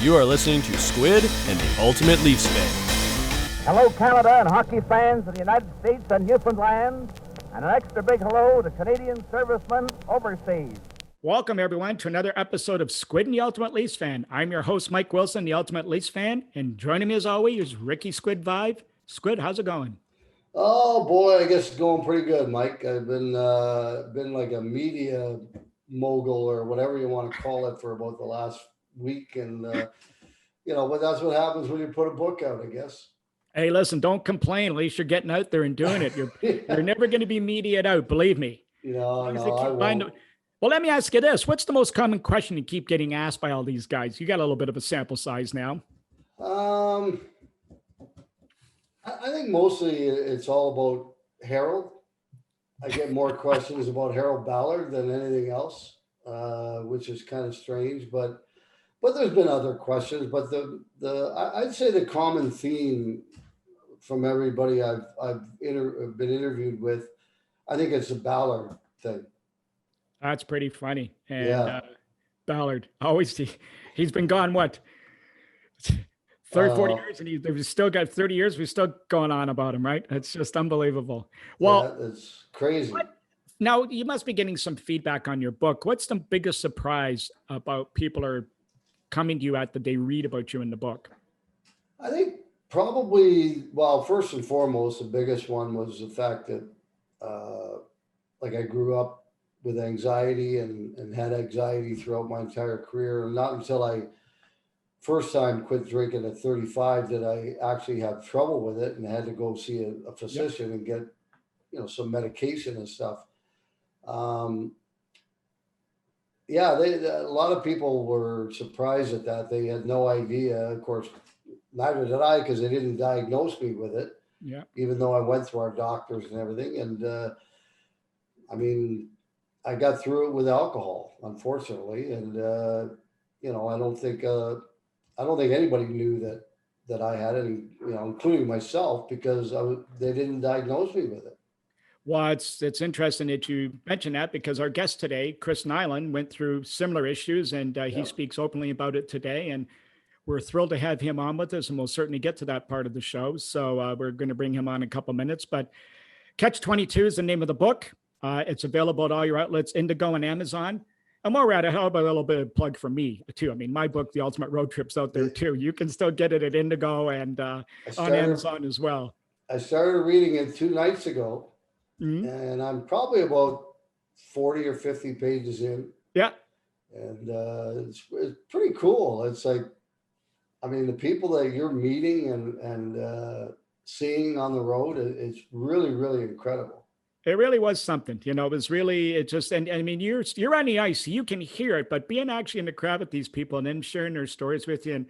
You are listening to Squid and the Ultimate Leafs Fan. Hello, Canada and hockey fans of the United States and Newfoundland, and an extra big hello to Canadian servicemen overseas. Welcome, everyone, to another episode of Squid and the Ultimate Leafs Fan. I'm your host, Mike Wilson, the Ultimate Leafs Fan, and joining me as always is Ricky Squid Vive. Squid, how's it going? Oh boy, I guess it's going pretty good, Mike. I've been like a media mogul or whatever you want to call it for about the last week, and but that's what happens when you put a book out, I guess. Hey, listen, don't complain. At least you're getting out there and doing it. You're never going to be mediated out, believe me. No, I won't. Well, let me ask you this. What's the most common question you keep getting asked by all these guys? You got a little bit of a sample size now. I think mostly it's all about Harold. I get more questions about Harold Ballard than anything else, which is kind of strange. But there's been other questions. But I'd say the common theme from everybody I've been interviewed with, I think it's the Ballard thing. That's pretty funny. And yeah. Ballard, always, he's been gone, what, 40 years, and we've still got 30 years. We're still going on about him, right? It's just unbelievable. Well, yeah, it's crazy. Now, you must be getting some feedback on your book. What's the biggest surprise about people are coming to you at that they read about you in the book? I think probably, well, first and foremost, the biggest one was the fact that, I grew up with anxiety and had anxiety throughout my entire career. And not until I first time quit drinking at 35 did I actually have trouble with it and had to go see a physician and get, some medication and stuff. A lot of people were surprised at that. They had no idea. Of course, neither did I, because they didn't diagnose me with it. Yeah. Even though I went to our doctors and everything. And I got through it with alcohol, unfortunately. And, I don't think anybody knew that I had any, including myself, because they didn't diagnose me with it. Well, it's interesting that you mentioned that, because our guest today, Chris Nilan, went through similar issues, and he speaks openly about it today. And we're thrilled to have him on with us, and we'll certainly get to that part of the show. So we're going to bring him on in a couple minutes. But Catch-22 is the name of the book. It's available at all your outlets, Indigo and Amazon. And while we're at it, how about a little bit of plug for me too? I mean, my book, The Ultimate Road Trip's out there too. You can still get it at Indigo and on Amazon as well. I started reading it 2 nights ago, and I'm probably about 40 or 50 pages in. Yeah. And it's pretty cool. It's like, the people that you're meeting and seeing on the road, it's really, really incredible. It really was something, it was really, you're on the ice, so you can hear it, but being actually in the crowd with these people and then sharing their stories with you, and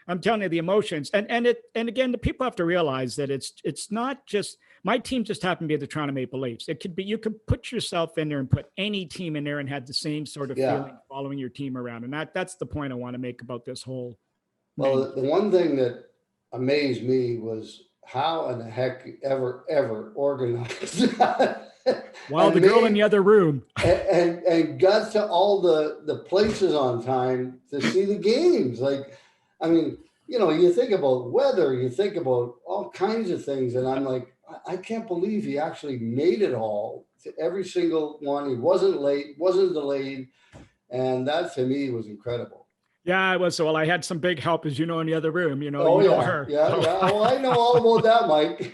I'm telling you the emotions, and again, the people have to realize that it's not just, my team just happened to be the Toronto Maple Leafs. It could be, you could put yourself in there and put any team in there and have the same sort of feeling following your team around. And that's the point I want to make about this whole. Well, the one thing that amazed me was how in the heck ever organized Well, the girl in the other room and got to all the places on time to see the games. You think about weather, you think about all kinds of things, and I'm like, I can't believe he actually made it all to every single one. He wasn't late, wasn't delayed, and that to me was incredible. Yeah, it was. So, well, I had some big help, as you know, in the other room. Know her. Yeah. Well, I know all about that, Mike.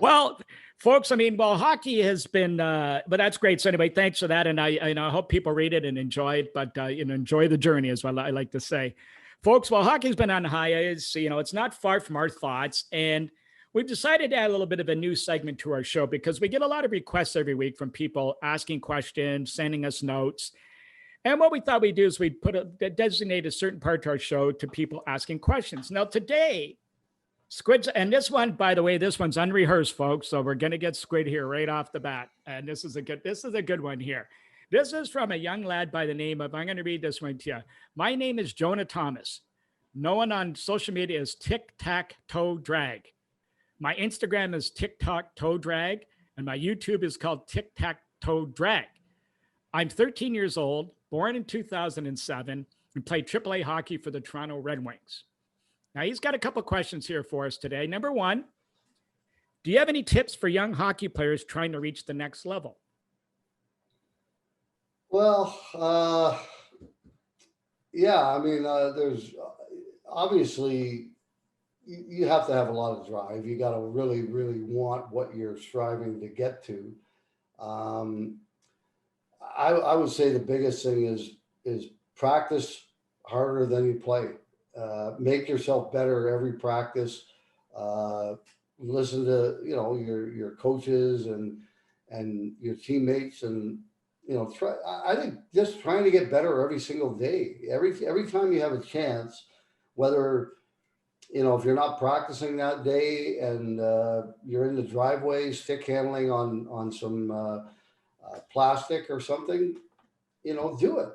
Well, folks, hockey has been, but that's great. So anyway, thanks for that. And I hope people read it and enjoy it, but, enjoy the journey is what I like to say. Folks, while hockey's been on hiatus, it's not far from our thoughts. And we've decided to add a little bit of a new segment to our show, because we get a lot of requests every week from people asking questions, sending us notes. And what we thought we'd do is we'd designate a certain part to our show to people asking questions. Now today, Squid's, and this one, by the way, this one's unrehearsed, folks. So we're going to get Squid here right off the bat. And this is a good one here. This is from a young lad by the name of, I'm going to read this one to you. My name is Jonah Thomas. Known on social media as Tic Tac Toe Drag. My Instagram is TikTok Toe Drag, and my YouTube is called Tic Tac Toe Drag. I'm 13 years old. born in 2007, and played AAA hockey for the Toronto Red Wings. Now, he's got a couple questions here for us today. Number one, do you have any tips for young hockey players trying to reach the next level? Well, yeah, I mean, there's obviously you have to have a lot of drive. You got to really, really want what you're striving to get to. I would say the biggest thing is practice harder than you play. Make yourself better every practice. Listen to your coaches and your teammates, and try. I think just trying to get better every single day. Every time you have a chance, whether if you're not practicing that day and you're in the driveway stick handling on some plastic or something, do it.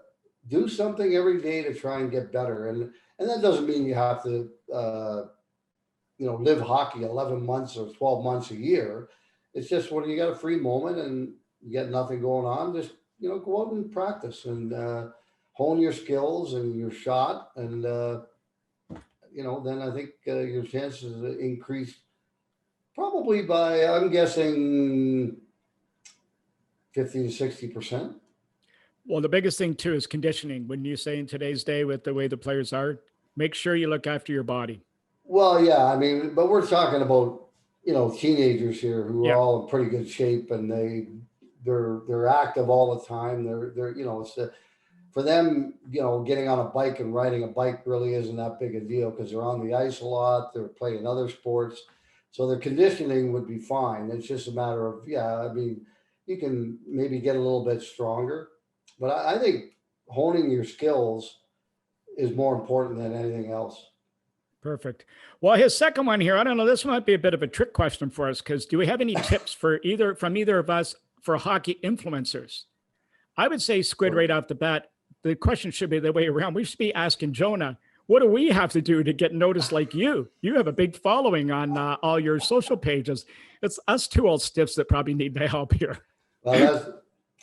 Do something every day to try and get better. And that doesn't mean you have to, live hockey 11 months or 12 months a year. It's just when you got a free moment and you get nothing going on, just, go out and practice and hone your skills and your shot. And, then I think your chances increase probably by, I'm guessing, 50 to 60%. Well, the biggest thing too is conditioning. When you say in today's day with the way the players are, make sure you look after your body. Well, yeah, I mean, but we're talking about, teenagers here who are all in pretty good shape, and they're active all the time. They're for them, getting on a bike and riding a bike really isn't that big a deal because they're on the ice a lot. They're playing other sports. So their conditioning would be fine. It's just a matter of, I mean, you can maybe get a little bit stronger, but I think honing your skills is more important than anything else. Perfect. Well, his second one here, I don't know, this might be a bit of a trick question for us, because do we have any tips from either of us for hockey influencers? I would say, Squid, right off the bat, the question should be the way around. We should be asking Jonah, what do we have to do to get noticed like you? You have a big following on all your social pages. It's us two old stiffs that probably need the help here. Well,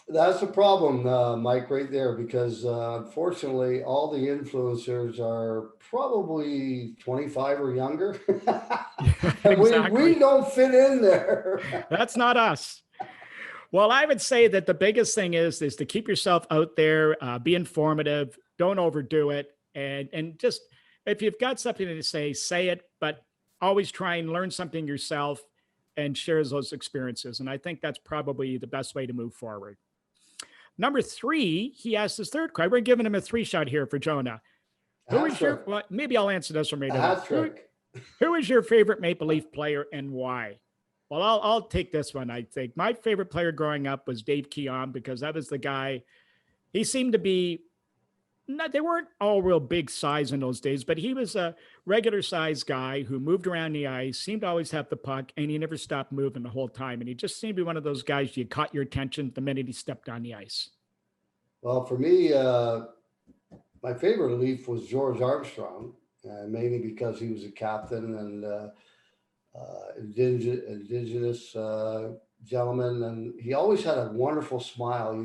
that's the problem, Mike, right there, because unfortunately, all the influencers are probably 25 or younger. And Exactly. we don't fit in there. That's not us. Well, I would say that the biggest thing is to keep yourself out there, be informative, don't overdo it. And just, if you've got something to say it, but always try and learn something yourself and share those experiences. And I think that's probably the best way to move forward. Number 3, he asked his third question. We're giving him a 3 shot here for Jonah. Maybe I'll answer this one right now. Who is your favorite Maple Leaf player and why? Well, I'll take this one. I think my favorite player growing up was Dave Keon, because that was the guy. He seemed to be, they weren't all real big size in those days, but he was a regular size guy who moved around the ice, seemed to always have the puck, and he never stopped moving the whole time. And he just seemed to be one of those guys you caught your attention the minute he stepped on the ice. Well, for me, my favorite Leaf was George Armstrong, mainly because he was a captain and indigenous gentleman, and he always had a wonderful smile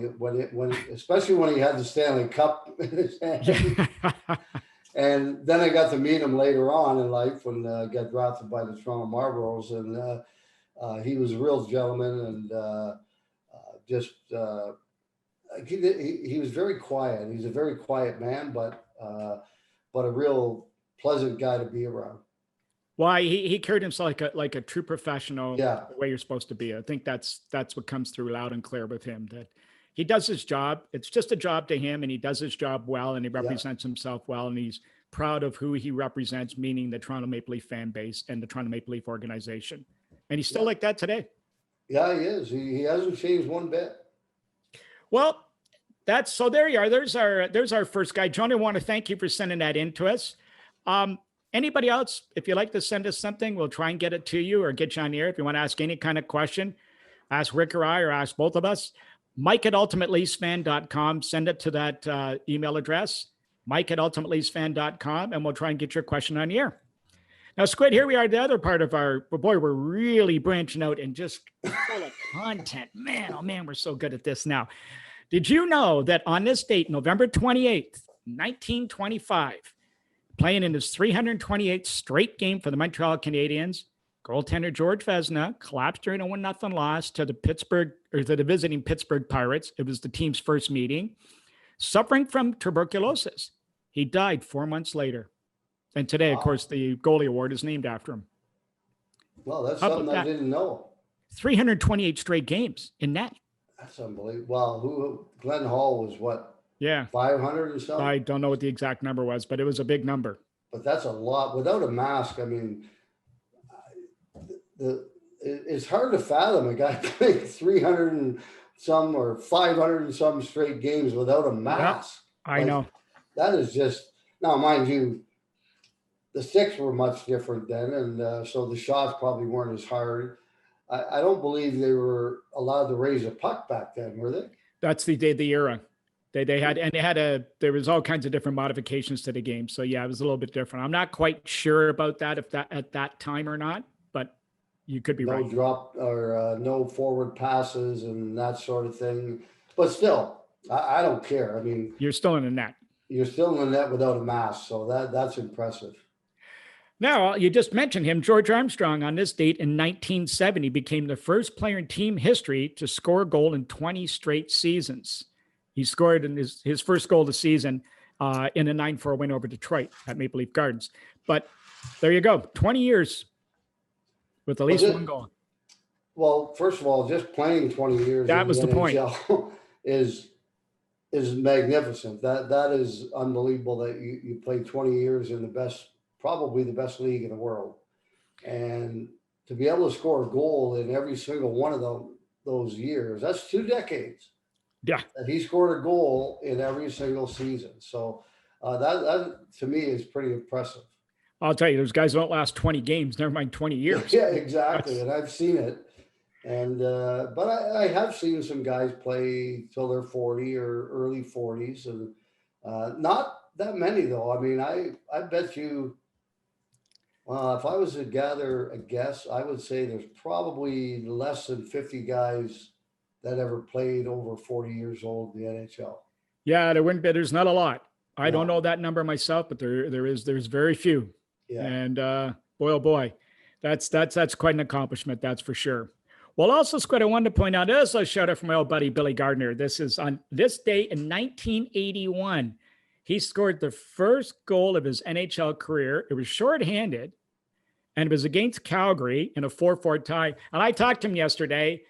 especially when he had the Stanley Cup in his hand. And then I got to meet him later on in life when I got drafted by the Toronto Marlboros, and he was a real gentleman, and he was very quiet. He's a very quiet man, but a real pleasant guy to be around. Well, he carried himself like a true professional, the way you're supposed to be. I think that's what comes through loud and clear with him, that he does his job. It's just a job to him, and he does his job well, and he represents himself well, and he's proud of who he represents, meaning the Toronto Maple Leaf fan base and the Toronto Maple Leaf organization. And he's still like that today. Yeah, he is. He hasn't changed one bit. Well, there you are. There's our first guy. John, I want to thank you for sending that in to us. Anybody else, if you'd like to send us something, we'll try and get it to you or get you on the air. If you want to ask any kind of question, ask Rick or I, or ask both of us. Mike@ultimateleafsfan.com. Send it to that email address, Mike@ultimateleafsfan.com, and we'll try and get your question on the air. Now, Squid, here we are, the other part of we're really branching out and just full of content. Man, oh man, we're so good at this now. Did you know that on this date, November 28th, 1925, playing in his 328th straight game for the Montreal Canadiens, goaltender George Vezina collapsed during a 1-0 loss to the visiting Pittsburgh Pirates. It was the team's first meeting. Suffering from tuberculosis, he died 4 months later. And today, of course, the goalie award is named after him. Well, that's something I didn't know. 328 straight games in net. That's unbelievable. Well, Glenn Hall was what? Yeah. 500 or something? I don't know what the exact number was, but it was a big number. But that's a lot. Without a mask, I mean, it's hard to fathom a guy playing 300 and some or 500 and some straight games without a mask. Yep, I know. That is just, now mind you, the sticks were much different then, and so the shots probably weren't as hard. I don't believe they were allowed to raise a puck back then, were they? That's the era. There was all kinds of different modifications to the game. So yeah, it was a little bit different. I'm not quite sure about that, if that at that time or not, but you could be right. No drop or no forward passes and that sort of thing. But still, I don't care. I mean, you're still in the net. You're still in the net without a mask. So that's impressive. Now, you just mentioned him. George Armstrong, on this date in 1970, became the first player in team history to score a goal in 20 straight seasons. He scored in his first goal of the season in a 9-4 win over Detroit at Maple Leaf Gardens. But there you go, 20 years with at least one goal. Well, first of all, just playing 20 years that was the point. is magnificent. That is unbelievable that you played 20 years in probably the best league in the world. And to be able to score a goal in every single one of those years, that's 2 decades. Yeah. That he scored a goal in every single season. So that to me is pretty impressive. I'll tell you, those guys don't last 20 games, never mind 20 years. Yeah, exactly. And I've seen it. And but I have seen some guys play till they're 40 or early 40s, and not that many though. I mean, I bet you, if I was to gather a guess, I would say there's probably less than 50 guys that ever played over 40 years old in the NHL. Yeah, there's not a lot. I don't know that number myself, but there's very few. Yeah. And boy, oh boy, that's quite an accomplishment. That's for sure. Well, also, Squid, I wanted to point out, there's a shout out from my old buddy, Billy Gardner. This is on this day in 1981. He scored the first goal of his NHL career. It was shorthanded, and it was against Calgary in a 4-4 tie. And I talked to him yesterday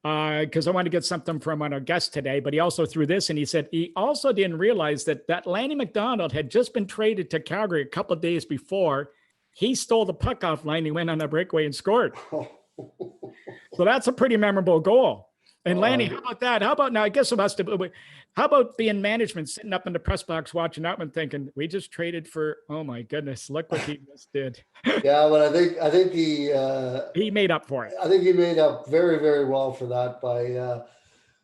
because I wanted to get something from our guest today, but he also threw this, and he said he also didn't realize that Lanny McDonald had just been traded to Calgary a couple of days before. He stole the puck off line. He went on a breakaway and scored. So that's a pretty memorable goal. And Lanny, how about that? How about now? I guess it must have. How about being management sitting up in the press box watching that one, thinking we just traded for? Oh my goodness! Look what he just did. Yeah, but I think he made up for it. I think he made up very, very well for that by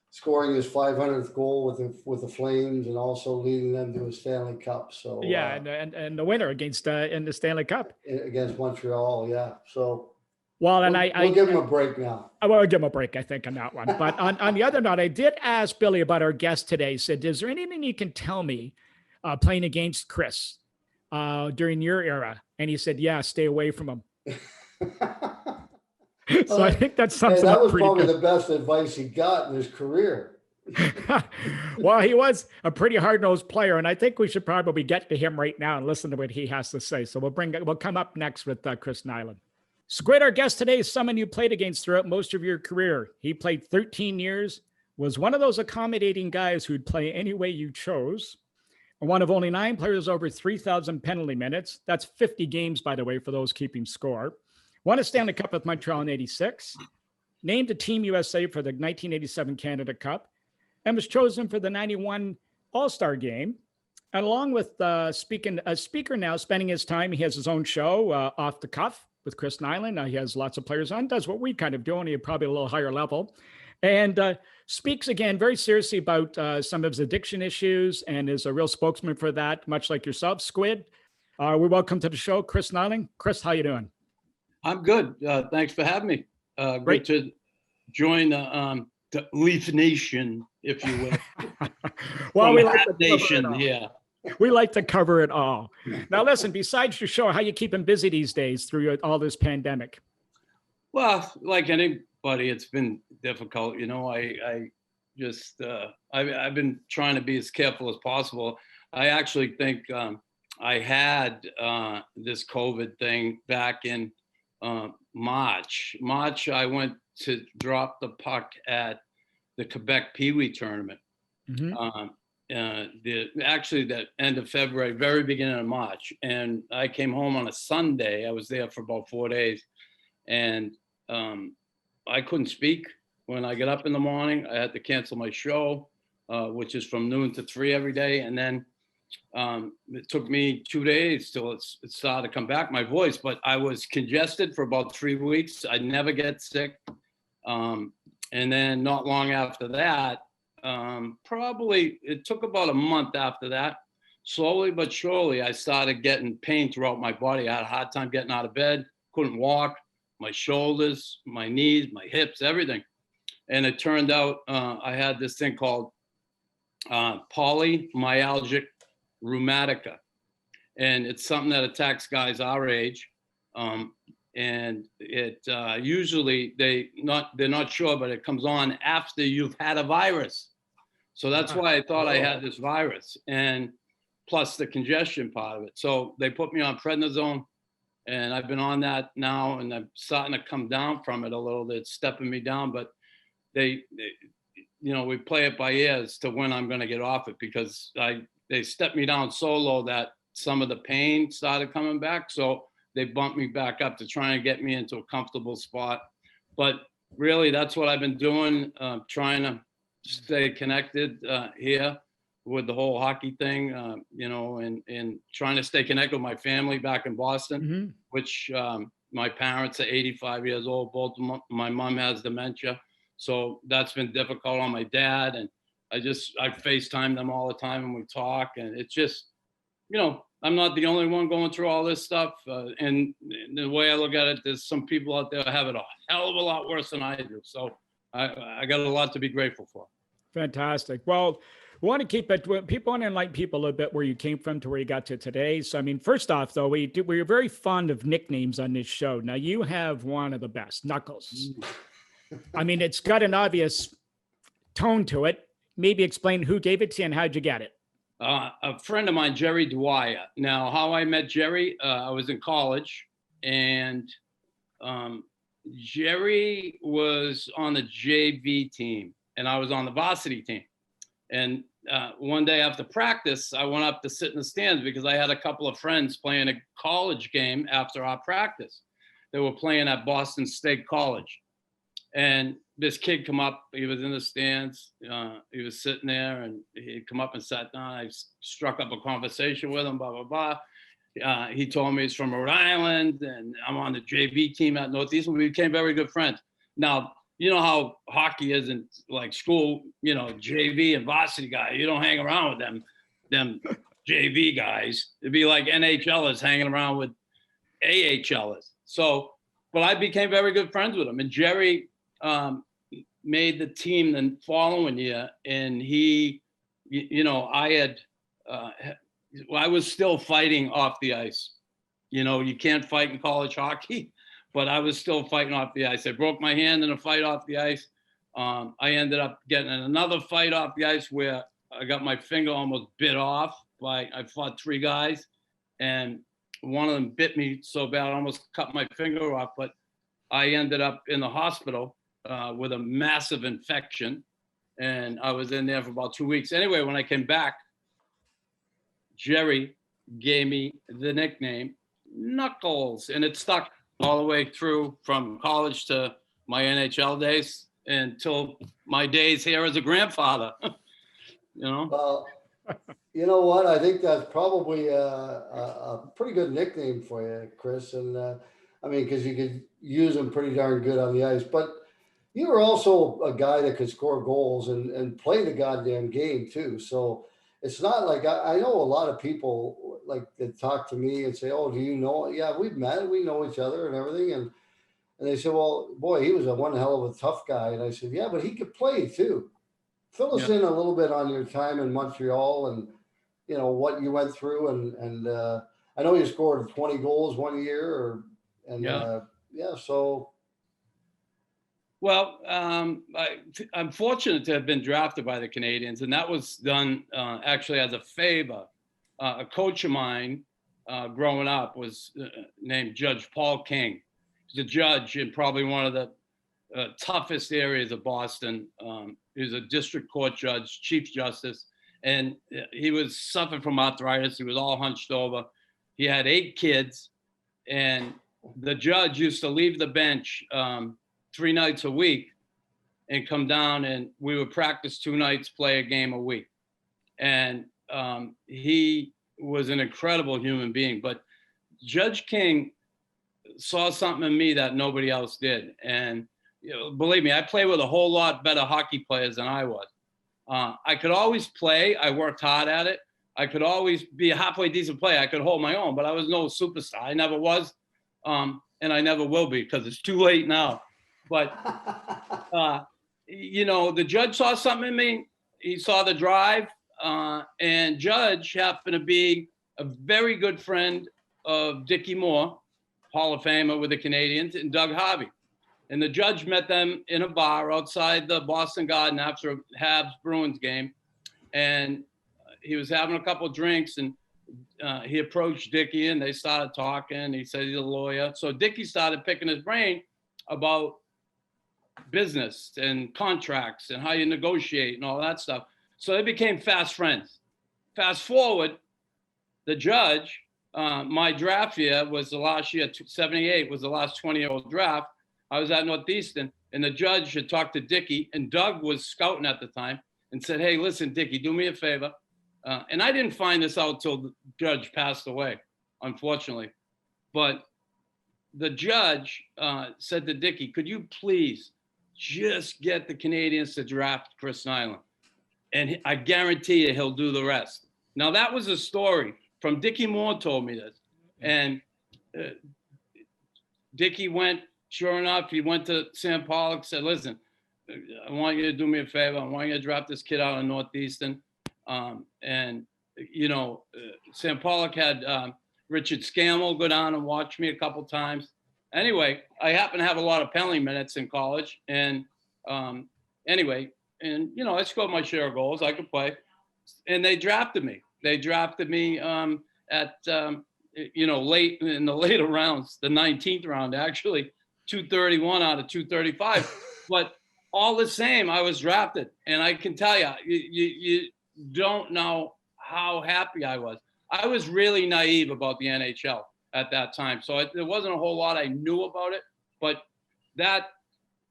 scoring his 500th goal with the Flames and also leading them to a Stanley Cup. So yeah, and the winner against in the Stanley Cup against Montreal. Yeah, so. Well, and we'll give him a break now. I will give him a break, I think, on that one. But on the other note, I did ask Billy about our guest today. He said, is there anything you can tell me playing against Chris during your era? And he said, yeah, stay away from him. So I think that's something. That was probably the best advice he got in his career. Well, he was a pretty hard-nosed player, and I think we should probably get to him right now and listen to what he has to say. So we'll come up next with Chris Nilan. Squid, our guest today, is someone you played against throughout most of your career. He played 13 years, was one of those accommodating guys who'd play any way you chose, and one of only 9 players over 3,000 penalty minutes. That's 50 games, by the way, for those keeping score. Won a Stanley Cup with Montreal in 86, named to Team USA for the 1987 Canada Cup, and was chosen for the 91 All-Star Game. And along with a speaker now, spending his time, he has his own show, Off the Cuff, with Chris Nilan. He has lots of players on, does what we kind of do, only probably a little higher level, and speaks again very seriously about some of his addiction issues and is a real spokesman for that, much like yourself, Squid. We welcome to the show, Chris Nilan. Chris, how you doing? I'm good. Thanks for having me. Great to join the Leaf Nation if you will. Well, From we Hat like to cover Nation, it all. yeah. We like to cover it all. Now, listen, besides your show, how you keeping busy these days through all this pandemic? Well, like anybody, it's been difficult. You know, I just, I've been trying to be as careful as possible. I actually think I had this COVID thing back in March. I went to drop the puck at the Quebec Pee Wee tournament. Mm-hmm. Actually the end of February, very beginning of March, and I came home on a Sunday. I was there for about 4 days, and I couldn't speak. When I got up in the morning, I had to cancel my show, which is from noon to 3 every day, and then it took me 2 days till it started to come back, my voice. But I was congested for about 3 weeks. I never get sick, and then not long after that, probably it took about a month after that, slowly but surely, I started getting pain throughout my body. I had a hard time getting out of bed, couldn't walk, my shoulders, my knees, my hips, everything. And it turned out I had this thing called polymyalgic rheumatica. And it's something that attacks guys our age. And it usually they're not sure, but it comes on after you've had a virus. So that's why I thought I had this virus, and plus the congestion part of it. So they put me on prednisone, and I've been on that now, and I'm starting to come down from it a little. It's stepping me down, but they we play it by ear as to when I'm going to get off it, because they stepped me down so low that some of the pain started coming back. So they bumped me back up to try and get me into a comfortable spot. But really, that's what I've been doing, trying to stay connected here with the whole hockey thing, and trying to stay connected with my family back in Boston, Mm-hmm. which my parents are 85 years old. Both my mom has dementia. So that's been difficult on my dad. And I FaceTime them all the time and we talk. And it's just, I'm not the only one going through all this stuff. And the way I look at it, there's some people out there have it a hell of a lot worse than I do. So I got a lot to be grateful for. Fantastic. Well, we want to keep it. People want to enlighten people a little bit where you came from to where you got to today. So, I mean, first off, though, we're very fond of nicknames on this show. Now, you have one of the best, Knuckles. I mean, it's got an obvious tone to it. Maybe explain who gave it to you and how'd you get it? A friend of mine, Jerry Dwyer. Now, how I met Jerry, I was in college, and Jerry was on the JV team, and I was on the varsity team. And one day after practice, I went up to sit in the stands because I had a couple of friends playing a college game after our practice. They were playing at Boston State College. And this kid come up, he was in the stands, he was sitting there, and he'd come up and sat down. I struck up a conversation with him, blah, blah, blah. He told me he's from Rhode Island, and I'm on the JV team at Northeastern. We became very good friends. Now, you know how hockey isn't like school, JV and varsity guys. You don't hang around with them JV guys. It'd be like NHLers hanging around with AHLers. So, but I became very good friends with him. And Jerry made the team the following year, and he, I was still fighting off the ice. You can't fight in college hockey, but I was still fighting off the ice. I broke my hand in a fight off the ice. I ended up getting in another fight off the ice where I got my finger almost bit off. I fought 3 guys, and one of them bit me so bad I almost cut my finger off. But I ended up in the hospital with a massive infection, and I was in there for about 2 weeks. Anyway, when I came back, Jerry gave me the nickname Knuckles, and it stuck all the way through from college to my NHL days until my days here as a grandfather. Well, you know what? I think that's probably a pretty good nickname for you, Chris. And because you could use them pretty darn good on the ice. But you were also a guy that could score goals and play the goddamn game too. So it's not like I know a lot of people like that talk to me and say, "Oh, do you know?" Yeah, we've met, we know each other and everything. And they said, "Well, boy, he was one hell of a tough guy." And I said, "Yeah, but he could play too." Fill us in a little bit on your time in Montreal and, you know, what you went through. And I know you scored 20 goals one year so. Well, I'm fortunate to have been drafted by the Canadiens, and that was done actually as a favor. A coach of mine growing up was named Judge Paul King. He's a judge in probably one of the toughest areas of Boston. He was a district court judge, chief justice, and he was suffering from arthritis. He was all hunched over. He had 8 kids, and the judge used to leave the bench 3 nights a week and come down, and we would practice 2 nights, play a game a week. And he was an incredible human being, but Judge King saw something in me that nobody else did. And you know, believe me, I played with a whole lot better hockey players than I was. I could always play. I worked hard at it. I could always be a halfway decent player. I could hold my own, but I was no superstar. I never was, and I never will be because it's too late now. But, you know, the judge saw something in me. He saw the drive, and Judge happened to be a very good friend of Dickie Moore, Hall of Famer with the Canadiens, and Doug Harvey. And the judge met them in a bar outside the Boston Garden after a Habs Bruins game. And he was having a couple of drinks, and he approached Dickie, and they started talking. He said he's a lawyer. So Dickie started picking his brain about business and contracts and how you negotiate and all that stuff. So they became fast friends. Fast forward, the judge, my draft year was the last year, 78 was the last 20-year-old draft. I was at Northeastern, and the judge had talked to Dickie, and Doug was scouting at the time, and said, hey, listen, Dickie, do me a favor. And I didn't find this out till the judge passed away, unfortunately. But the judge said to Dickie, could you please just get the Canadiens to draft Chris Nilan? And I guarantee you he'll do the rest. Now, that was a story from Dickie Moore told me this. And Dickie went, sure enough, he went to Sam Pollock, said, listen, I want you to do me a favor. I want you to draft this kid out of Northeastern. And, you know, Sam Pollock had Richard Scammell go down and watch me a couple times. Anyway, I happen to have a lot of penalty minutes in college. And anyway, and, you know, I scored my share of goals. I could play. And they drafted me. They drafted me at, you know, late in the later rounds, the 19th round, actually, 231 out of 235. But all the same, I was drafted. And I can tell you, you don't know how happy I was. I was really naive about the NHL at that time. So there wasn't a whole lot I knew about it. But that,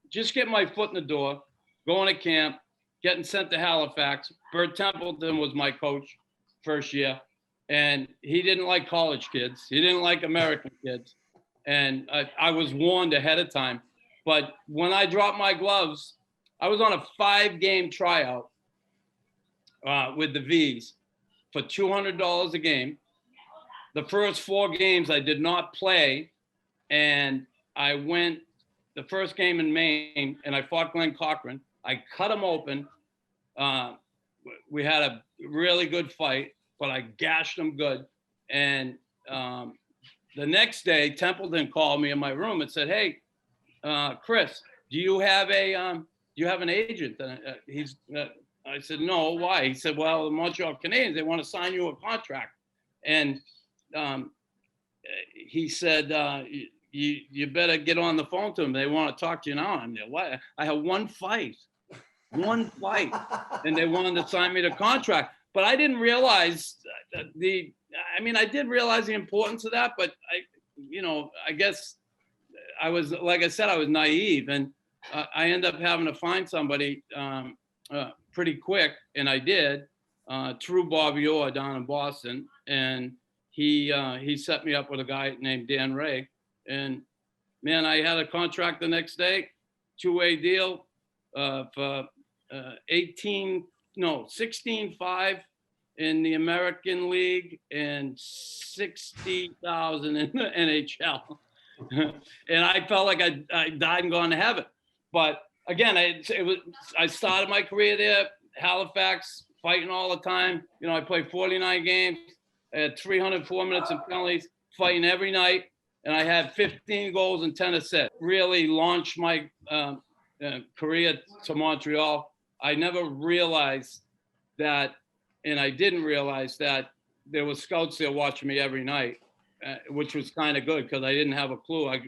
just get my foot in the door, going to camp, getting sent to Halifax. Bert Templeton was my coach first year. And he didn't like college kids. He didn't like American kids. And I was warned ahead of time. But when I dropped my gloves, I was on a 5-game tryout with the V's for $200 a game. The first 4 games I did not play. And I went the first game in Maine, and I fought Glenn Cochran. I cut him open. We had a really good fight, but I gashed him good. And the next day, Templeton called me in my room and said, hey, Chris, do you have an agent? I said, no, why? He said, well, the Montreal Canadiens, they want to sign you a contract. And he said, you better get on the phone to them. They want to talk to you now. I'm there, what? I have one fight, and they wanted to sign me the contract. But I didn't realize I did realize the importance of that, but I guess I was, like I said, I was naive, and I ended up having to find somebody pretty quick, and I did, through Bobby Orr down in Boston, and he set me up with a guy named Dan Ray, and man, I had a contract the next day, 2-way deal for 16.5 in the American League and 60,000 in the NHL. And I felt like I died and gone to heaven. But again, I started my career there, Halifax, fighting all the time. You know, I played 49 games, I had 304 minutes in penalties, fighting every night, and I had 15 goals and 10 assists. Really launched my career to Montreal. I never realized that, and I didn't realize that there were scouts there watching me every night, which was kind of good because I didn't have a clue. I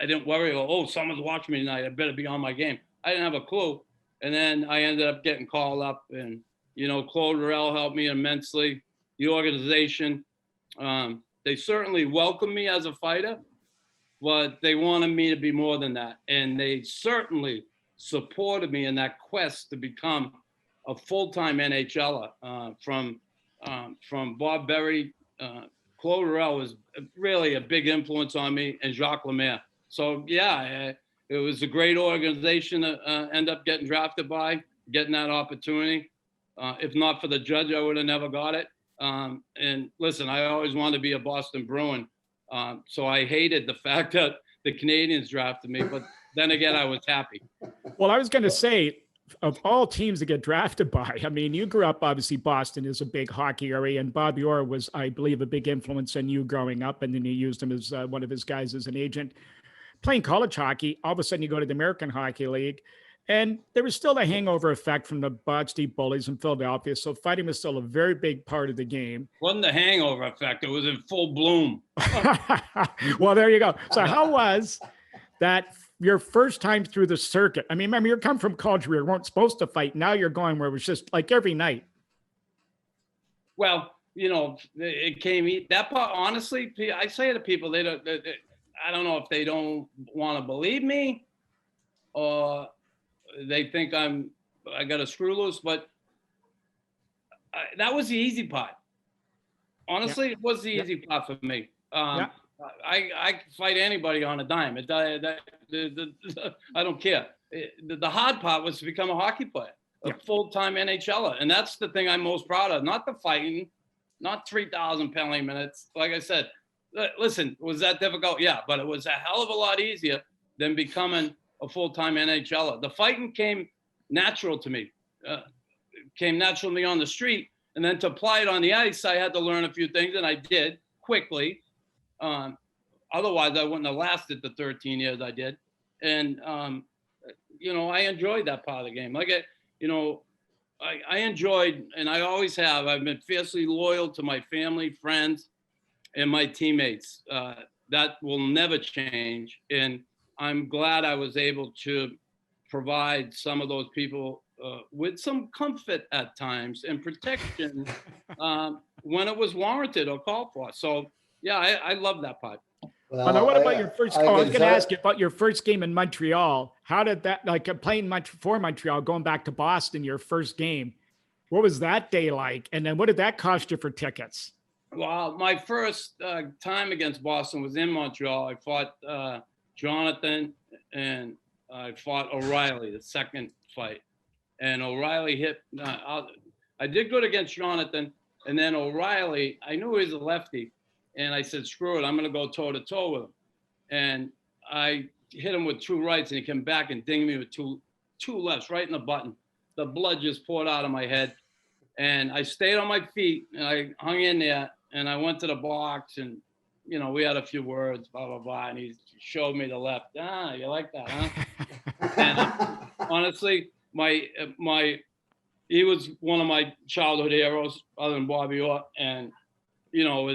didn't worry, oh, someone's watching me tonight, I better be on my game. I didn't have a clue. And then I ended up getting called up, and, you know, Claude Rell helped me immensely. The organization, they certainly welcomed me as a fighter, but they wanted me to be more than that. And they certainly supported me in that quest to become a full-time NHLer. From Bob Berry, Claude Rell was really a big influence on me, and Jacques Lemaire. So yeah, it was a great organization to end up getting drafted by, getting that opportunity. If not for the judge, I would have never got it. And listen, I always wanted to be a Boston Bruin. So I hated the fact that the Canadians drafted me, but then again, I was happy. Well, I was going to say, of all teams to get drafted by, I mean, you grew up, obviously, Boston is a big hockey area, and Bobby Orr was, I believe, a big influence on you growing up, and then you used him as one of his guys as an agent. Playing college hockey, all of a sudden you go to the American Hockey League, and there was still a hangover effect from the Boston Bullies in Philadelphia, so fighting was still a very big part of the game. Wasn't the hangover effect, it was in full bloom. Well, there you go. So how was that your first time through the circuit? I mean, remember, you come from college where you weren't supposed to fight. Now you're going where it was just like every night. Well, you know, it came that part. Honestly, I say to people, I don't know if they don't want to believe me or they think I got a screw loose, but that was the easy part. Honestly, It was the easy part for me. I fight anybody on a dime. I don't care. The hard part was to become a hockey player, a full-time NHLer. And that's the thing I'm most proud of. Not the fighting, not 3,000 penalty minutes. Like I said, listen, was that difficult? Yeah, but it was a hell of a lot easier than becoming a full-time NHLer. The fighting came natural to me, came naturally on the street. And then to apply it on the ice, I had to learn a few things, and I did quickly. Otherwise, I wouldn't have lasted the 13 years I did. And, you know, I enjoyed that part of the game. Like, I enjoyed, and I always have, I've been fiercely loyal to my family, friends, and my teammates. That will never change. And I'm glad I was able to provide some of those people with some comfort at times and protection when it was warranted or called for. So, yeah, I love that part. Well, now what about your first? I was going to ask you about your first game in Montreal. How did that, like playing for Montreal, going back to Boston, your first game? What was that day like? And then what did that cost you for tickets? Well, my first time against Boston was in Montreal. I fought Jonathan and I fought O'Reilly, the second fight. And O'Reilly hit. I did good against Jonathan, and then O'Reilly. I knew he was a lefty. And I said, screw it, I'm going to go toe-to-toe with him. And I hit him with two rights, and he came back and dinged me with two lefts right in the button. The blood just poured out of my head. And I stayed on my feet, and I hung in there, and I went to the box, and, you know, we had a few words, blah, blah, blah. And he showed me the left. You like that, huh? And honestly, he was one of my childhood heroes other than Bobby Orr. And, you know,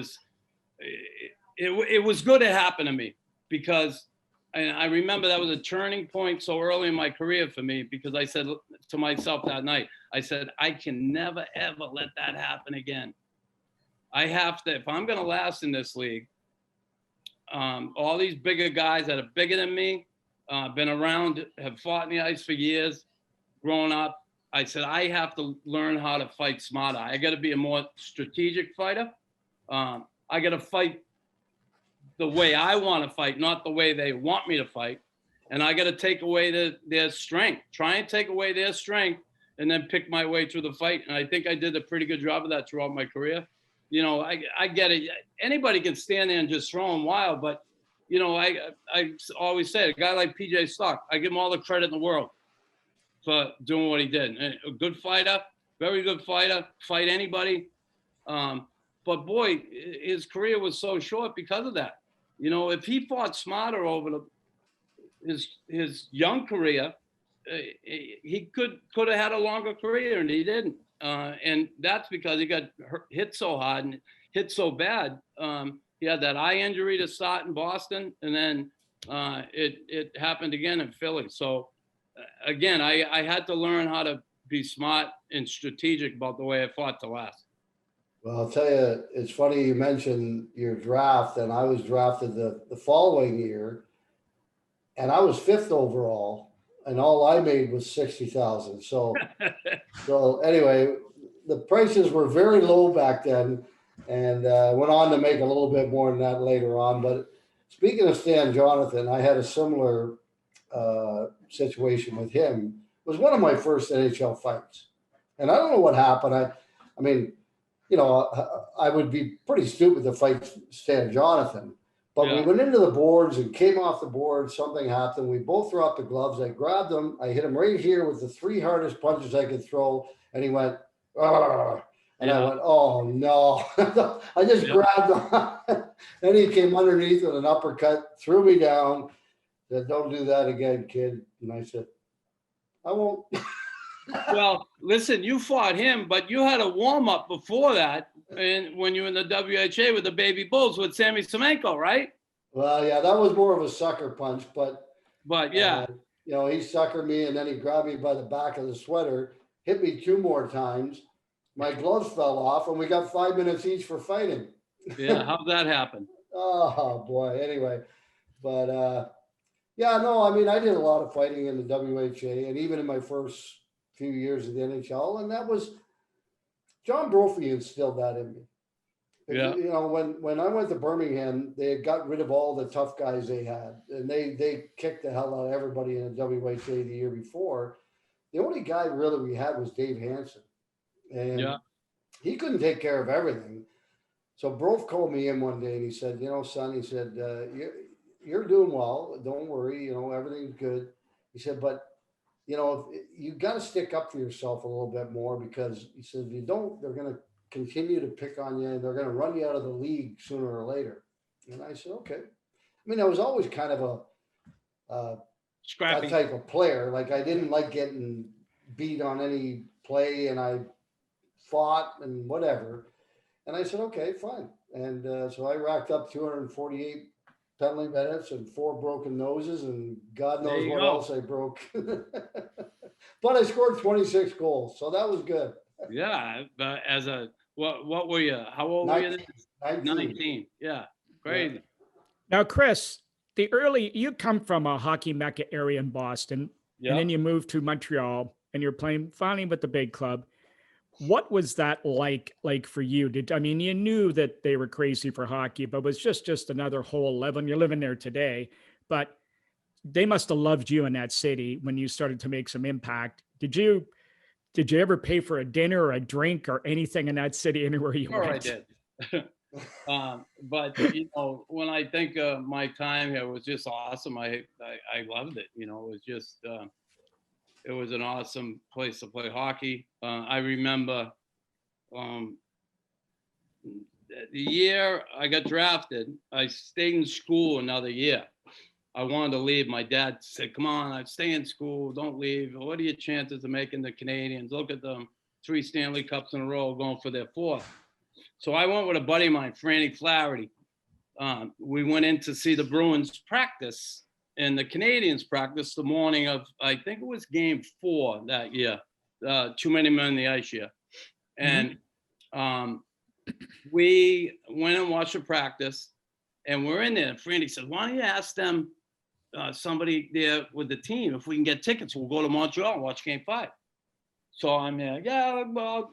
it was good to happen to me because I remember that was a turning point so early in my career for me, because I said to myself that night, I said, I can never, ever let that happen again. I have to, if I'm going to last in this league, all these bigger guys that are bigger than me, been around, have fought in the ice for years, grown up. I said, I have to learn how to fight smarter. I got to be a more strategic fighter. I got to fight the way I want to fight, not the way they want me to fight. And I got to take away their strength, try and take away their strength, and then pick my way through the fight. And I think I did a pretty good job of that throughout my career. You know, I get it. Anybody can stand there and just throw them wild. But, you know, I always say, a guy like PJ Stock, I give him all the credit in the world for doing what he did. A good fighter, very good fighter, fight anybody. But boy, his career was so short because of that. You know, if he fought smarter over his young career, he could have had a longer career, and he didn't. And that's because he got hit so hard and hit so bad. He had that eye injury to start in Boston, and then it happened again in Philly. So again, I had to learn how to be smart and strategic about the way I fought to last. Well, I'll tell you, it's funny you mentioned your draft, and I was drafted the following year, and I was 5th overall, and all I made was 60,000. So anyway, the prices were very low back then, and went on to make a little bit more than that later on. But speaking of Stan Jonathan, I had a similar situation with him. It was one of my first NHL fights, and I don't know what happened. I mean, you know, I would be pretty stupid to fight Stan Jonathan, but we went into the boards and came off the board. Something happened. We both threw out the gloves. I grabbed him. I hit him right here with the 3 hardest punches I could throw. And he went, "Argh." And I went, "Oh no." I just grabbed him. Then he came underneath with an uppercut, threw me down, said, "Don't do that again, kid." And I said, "I won't." Well, listen, you fought him, but you had a warm up before that, and when you were in the WHA with the Baby Bulls with Sammy Semenko, right? Well, yeah, that was more of a sucker punch, but yeah, you know, he suckered me, and then he grabbed me by the back of the sweater, hit me 2 more times. My gloves fell off, and we got 5 minutes each for fighting. Yeah, how'd that happen? Oh boy. Anyway, but yeah, no, I mean, I did a lot of fighting in the WHA, and even in my first few years of the NHL, and that was John Brophy instilled that in me. Yeah. You know, when I went to Birmingham, they had got rid of all the tough guys they had, and they kicked the hell out of everybody in the WHA the year before. The only guy really we had was Dave Hansen, and he couldn't take care of everything. So Brof called me in one day, and he said, "You know, son," he said, you're doing well. Don't worry. You know, everything's good." He said, "But you know, you got to stick up for yourself a little bit more, because," he said, "if you don't, they're going to continue to pick on you, and they're going to run you out of the league sooner or later." And I said, "Okay." I mean, I was always kind of Scrappy that type of player. Like, I didn't like getting beat on any play, and I fought and whatever. And I said, "Okay, fine." And so I racked up 248 penalty minutes and 4 broken noses, and God knows what else I broke. But I scored 26 goals, so that was good. Yeah, but what were you? How old were you? 19. Yeah, crazy. Yeah. Now, Chris, you come from a hockey mecca area in Boston, and then you moved to Montreal, and you're playing finally with the big club. What was that like for you? You knew that they were crazy for hockey, but it was just another whole level. You're living there today, but they must have loved you in that city when you started to make some impact. Did you ever pay for a dinner or a drink or anything in that city anywhere you went? Sure, I did. But you know, when I think of my time here, it was just awesome. I loved it. You know, it was just it was an awesome place to play hockey. I remember the year I got drafted, I stayed in school another year. I wanted to leave. My dad said, "Come on, I'd stay in school. Don't leave. What are your chances of making the Canadians? Look at them, 3 Stanley Cups in a row, going for their 4th." So I went with a buddy of mine, Franny Flaherty. We went in to see the Bruins practice and the Canadians practice the morning of, I think it was game 4 that year, Too Many Men in the Ice year. And we went and watched the practice, and we're in there. And Franny said, "Why don't you ask them, somebody there with the team, if we can get tickets? We'll go to Montreal and watch game 5. So I'm like, "Yeah, well,"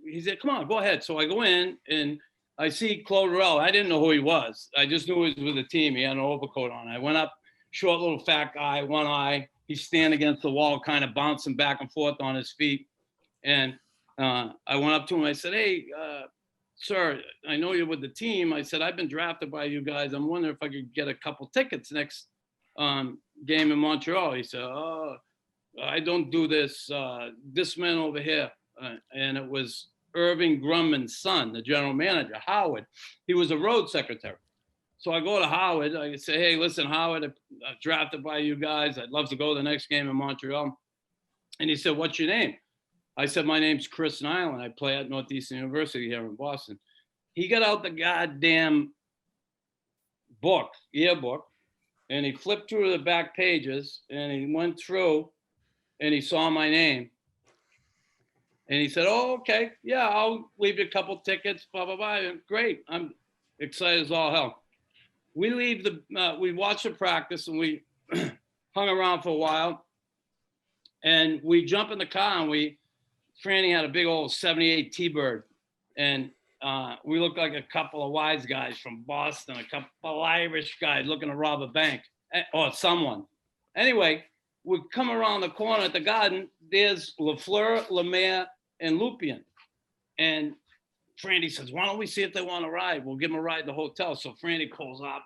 he said, "Come on, go ahead." So I go in, and I see Claude Rell. I didn't know who he was. I just knew he was with the team. He had an overcoat on. I went up, short little fat guy, one eye. He's standing against the wall, kind of bouncing back and forth on his feet. And I went up to him. I said, "Hey, sir, I know you're with the team." I said, "I've been drafted by you guys. I'm wondering if I could get a couple tickets next game in Montreal." He said, "Oh, I don't do this. This man over here. And it was Irving Grumman's son, the general manager, Howard. He was a road secretary. So I go to Howard. I say, hey, listen, Howard, I'm drafted by you guys. I'd love to go to the next game in Montreal. And he said, what's your name? I said, my name's Chris Nilan. I play at Northeastern University here in Boston. He got out the goddamn yearbook, and he flipped through the back pages, and he went through, and he saw my name. And he said, oh, okay, yeah, I'll leave you a couple tickets, blah, blah, blah. Great, I'm excited as all hell. We leave we watched the practice, and we hung around for a while. And we jump in the car, and Franny had a big old 78 T-Bird. And we looked like a couple of wise guys from Boston, a couple of Irish guys looking to rob a bank, or someone. Anyway, we come around the corner at the Garden. There's Lafleur, Lemaire, and Lupien. And Franny says, why don't we see if they want to ride? We'll give them a ride to the hotel. So Franny pulls up.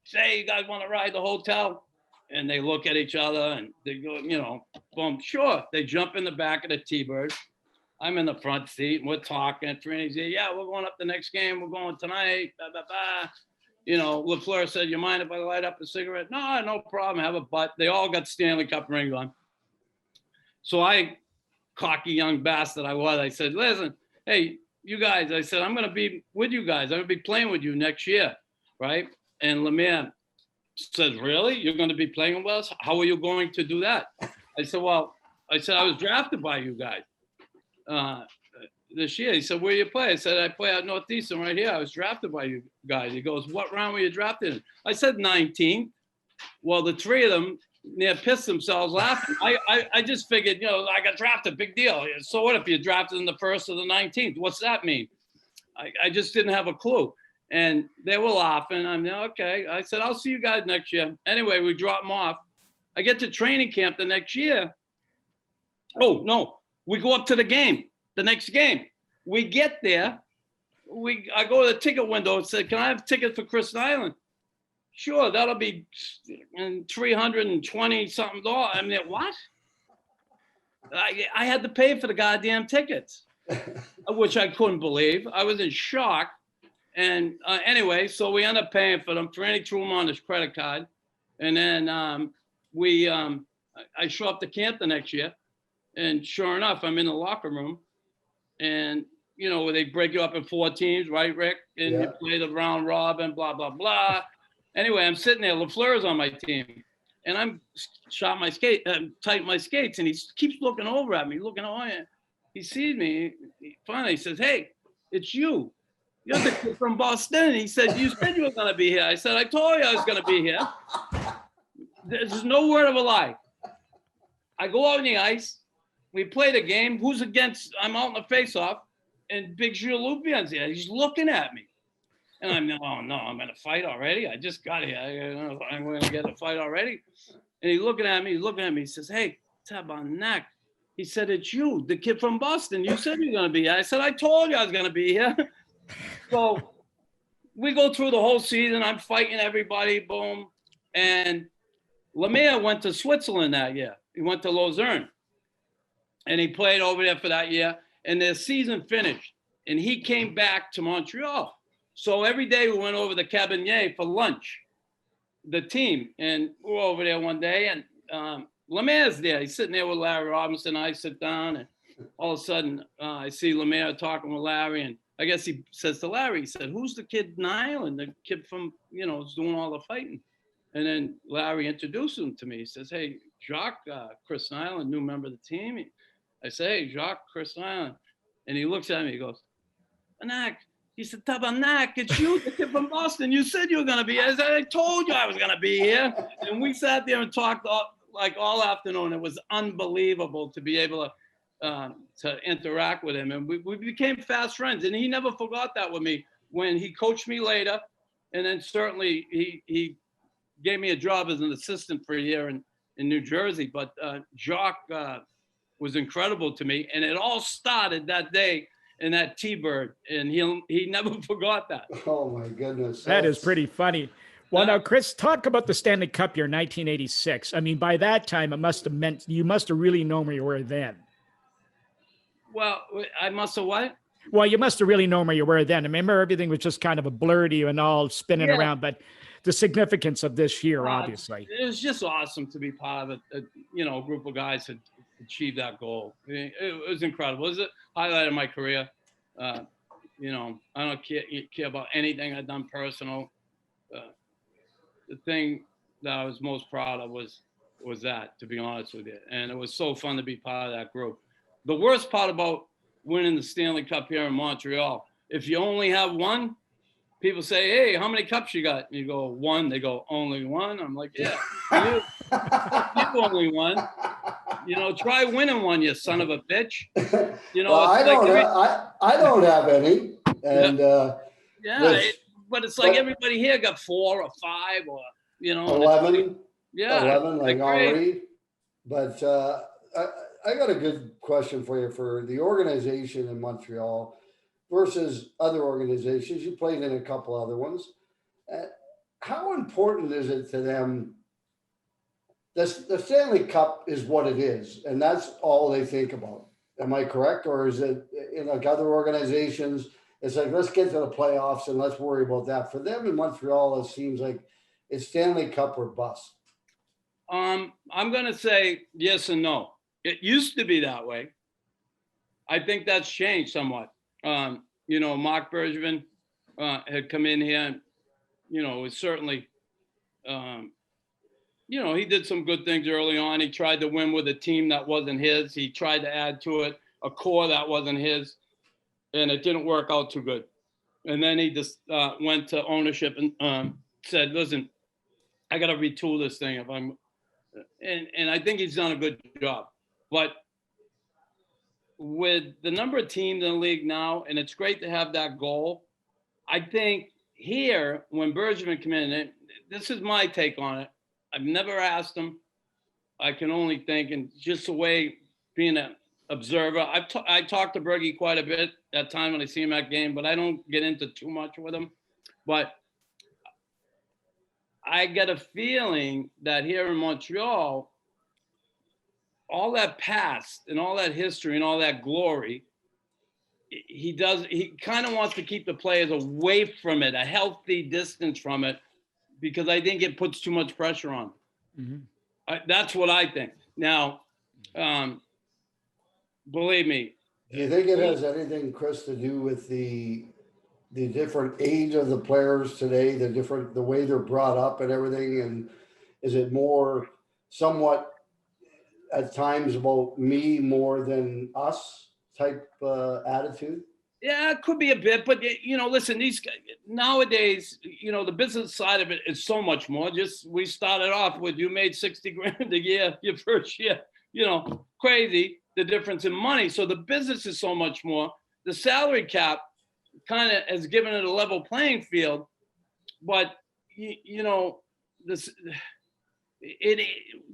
Say, you guys want to ride the hotel? And they look at each other and they go, boom, sure. They jump in the back of the T-Bird. I'm in the front seat and we're talking. Franny's here, yeah, we're going up the next game. We're going tonight. Blah, blah, blah. Lafleur said, you mind if I light up a cigarette? No problem. Have a butt. They all got Stanley Cup rings on. So I, cocky young bastard I was, I said, listen, hey, you guys, I said, I'm going to be with you guys. I'm going to be playing with you next year, right? And Lemaire says, really? You're going to be playing with us? How are you going to do that? I said, I was drafted by you guys this year. He said, where you play? I said, I play at Northeastern right here. I was drafted by you guys. He goes, what round were you drafted in? I said 19th. Well, the three of them near pissed themselves laughing. I just figured, I got drafted, big deal. So what if you're drafted in the 1st or the 19th? What's that mean? I just didn't have a clue. And they were laughing. I'm okay. I said, I'll see you guys next year. Anyway, we drop them off. I get to training camp the next year. Oh, no. We go up to the game, the next game. We get there. I go to the ticket window and say, can I have a ticket for Chris Nilan? Sure, that'll be $320 something. I mean, what? I had to pay for the goddamn tickets, which I couldn't believe. I was in shock. And anyway, so we end up paying for them. Franny threw them on his credit card. And then I show up to camp the next year. And sure enough, I'm in the locker room. And, where they break you up in 4 teams, right, Rick? And you play the round robin, blah, blah, blah. Anyway, I'm sitting there. Lafleur's on my team. And I'm tighten my skates. And he keeps looking over at me, He sees me. Finally, he says, hey, it's you. You're the kid from Boston. He said, you said you were going to be here. I said, I told you I was going to be here. There's no word of a lie. I go out on the ice. We play the game. Who's against? I'm out in the face-off. And Big Jules Lupien's here. He's looking at me. And I'm, oh, no, I'm in a fight already. I just got here. I'm going to get a fight already. And he's looking at me. He says, hey, Tabarnak. He said, it's you, the kid from Boston. You said you're going to be here. I said, I told you I was going to be here. So we go through the whole season. I'm fighting everybody, boom. And Lemaire went to Switzerland that year. He went to Lausanne. And he played over there for that year. And their season finished. And he came back to Montreal. So every day we went over the Cabernet for lunch, the team. And we're over there one day. And Lemaire's there. He's sitting there with Larry Robinson. I sit down. And all of a sudden, I see Lemaire talking with Larry. And I guess he says to Larry, he said, who's the kid Nilan, the kid from, is doing all the fighting? And then Larry introduced him to me. He says, hey, Jacques, Chris Nilan, new member of the team. I say, hey, Jacques, Chris Nilan. And he looks at me, he goes, Tabarnak. He said, Tabarnak, it's you, the kid from Boston. You said you were going to be here. I said, I told you I was going to be here. And we sat there and talked all afternoon. It was unbelievable to be able to interact with him. And we became fast friends. And he never forgot that with me when he coached me later. And then certainly he gave me a job as an assistant for a year in New Jersey. But Jacques was incredible to me. And it all started that day in that T-Bird. And he never forgot that. Oh, my goodness. That is pretty funny. Well, now, Chris, talk about the Stanley Cup year, 1986. I mean, by that time, it must have meant you must have really known where you were then. Well, I must have what? Well, you must have really known where you were then. I remember everything was just kind of a blur to you and all spinning around, but the significance of this year, obviously. It was just awesome to be part of a group of guys that achieved that goal. I mean, it was incredible. It was a highlight of my career. I don't care about anything I've done personal. The thing that I was most proud of was that, to be honest with you. And it was so fun to be part of that group. The worst part about winning the Stanley Cup here in Montreal, if you only have one, people say, hey, how many cups you got? And you go, one. They go, only one? I'm like, yeah, you only one. Try winning one, you son of a bitch. Well, I don't have any. And but it's like everybody here got 4 or 5 or 11. Yeah, 11 like Henri. But I got a good question for you for the organization in Montreal versus other organizations. You played in a couple other ones. How important is it to them? The Stanley Cup is what it is, and that's all they think about. Am I correct? Or is it in like other organizations, it's like, let's get to the playoffs and let's worry about that. For them in Montreal, it seems like it's Stanley Cup or bust. I'm going to say yes and no. It used to be that way. I think that's changed somewhat. Mark Bergevin had come in here and, was certainly, he did some good things early on. He tried to win with a team that wasn't his. He tried to add to it a core that wasn't his, and it didn't work out too good. And then he just went to ownership and said, listen, I got to retool this thing and I think he's done a good job. But with the number of teams in the league now, and it's great to have that goal, I think here, when Bergevin came in, and this is my take on it, I've never asked him. I can only think, and just the way being an observer, I talked to Bergie quite a bit that time when I see him at game, but I don't get into too much with him. But I get a feeling that here in Montreal, all that past and all that history and all that glory, he kind of wants to keep the players away from it, a healthy distance from it, because I think it puts too much pressure on them. Mm-hmm. That's what I think. Now, believe me. Do you think it has anything, Chris, to do with the different age of the players today, the way they're brought up and everything? And is it more somewhat at times about me more than us type attitude? Yeah, it could be a bit, but listen, these guys, nowadays, the business side of it is so much more. We started off with, you made $60,000 a year your first year, crazy, the difference in money. So the business is so much more. The salary cap kind of has given it a level playing field, but the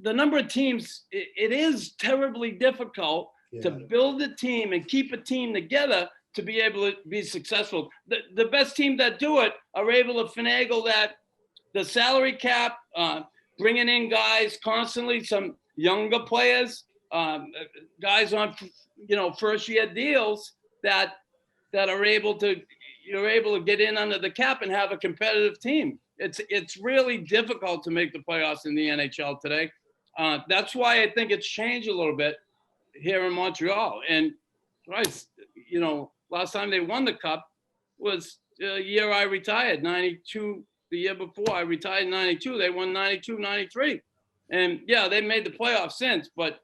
number of teams, it is terribly difficult to build a team and keep a team together to be able to be successful. The best teams that do it are able to finagle that, the salary cap, bringing in guys constantly, some younger players, guys on, first year deals that are able to, you're able to get in under the cap and have a competitive team. It's really difficult to make the playoffs in the NHL today. That's why I think it's changed a little bit here in Montreal. And last time they won the cup was the year I retired, 92. The year before I retired in 92, they won 92, 93. And yeah, they made the playoffs since, but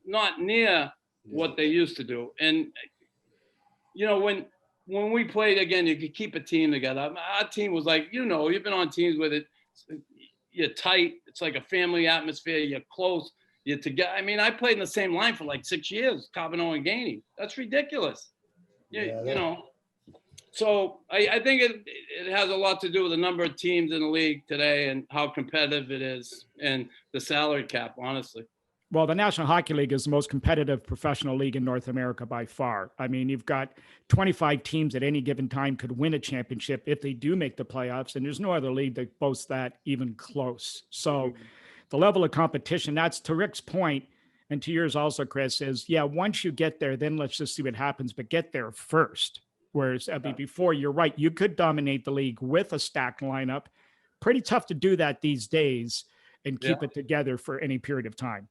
not near what they used to do. And, when we played again, you could keep a team together. Our team was like, you've been on teams with it. You're tight. It's like a family atmosphere. You're close. You're together. I mean, I played in the same line for like 6 years, Carbonneau and Gainey. That's ridiculous. So I think it has a lot to do with the number of teams in the league today and how competitive it is and the salary cap, honestly. Well, the National Hockey League is the most competitive professional league in North America by far. I mean, you've got 25 teams at any given time could win a championship if they do make the playoffs, and there's no other league that boasts that even close. So the level of competition, that's to Rick's point, and to yours also, Chris, is, yeah, once you get there, then let's just see what happens, but get there first. Whereas before, you're right, you could dominate the league with a stacked lineup. Pretty tough to do that these days and keep it together for any period of time.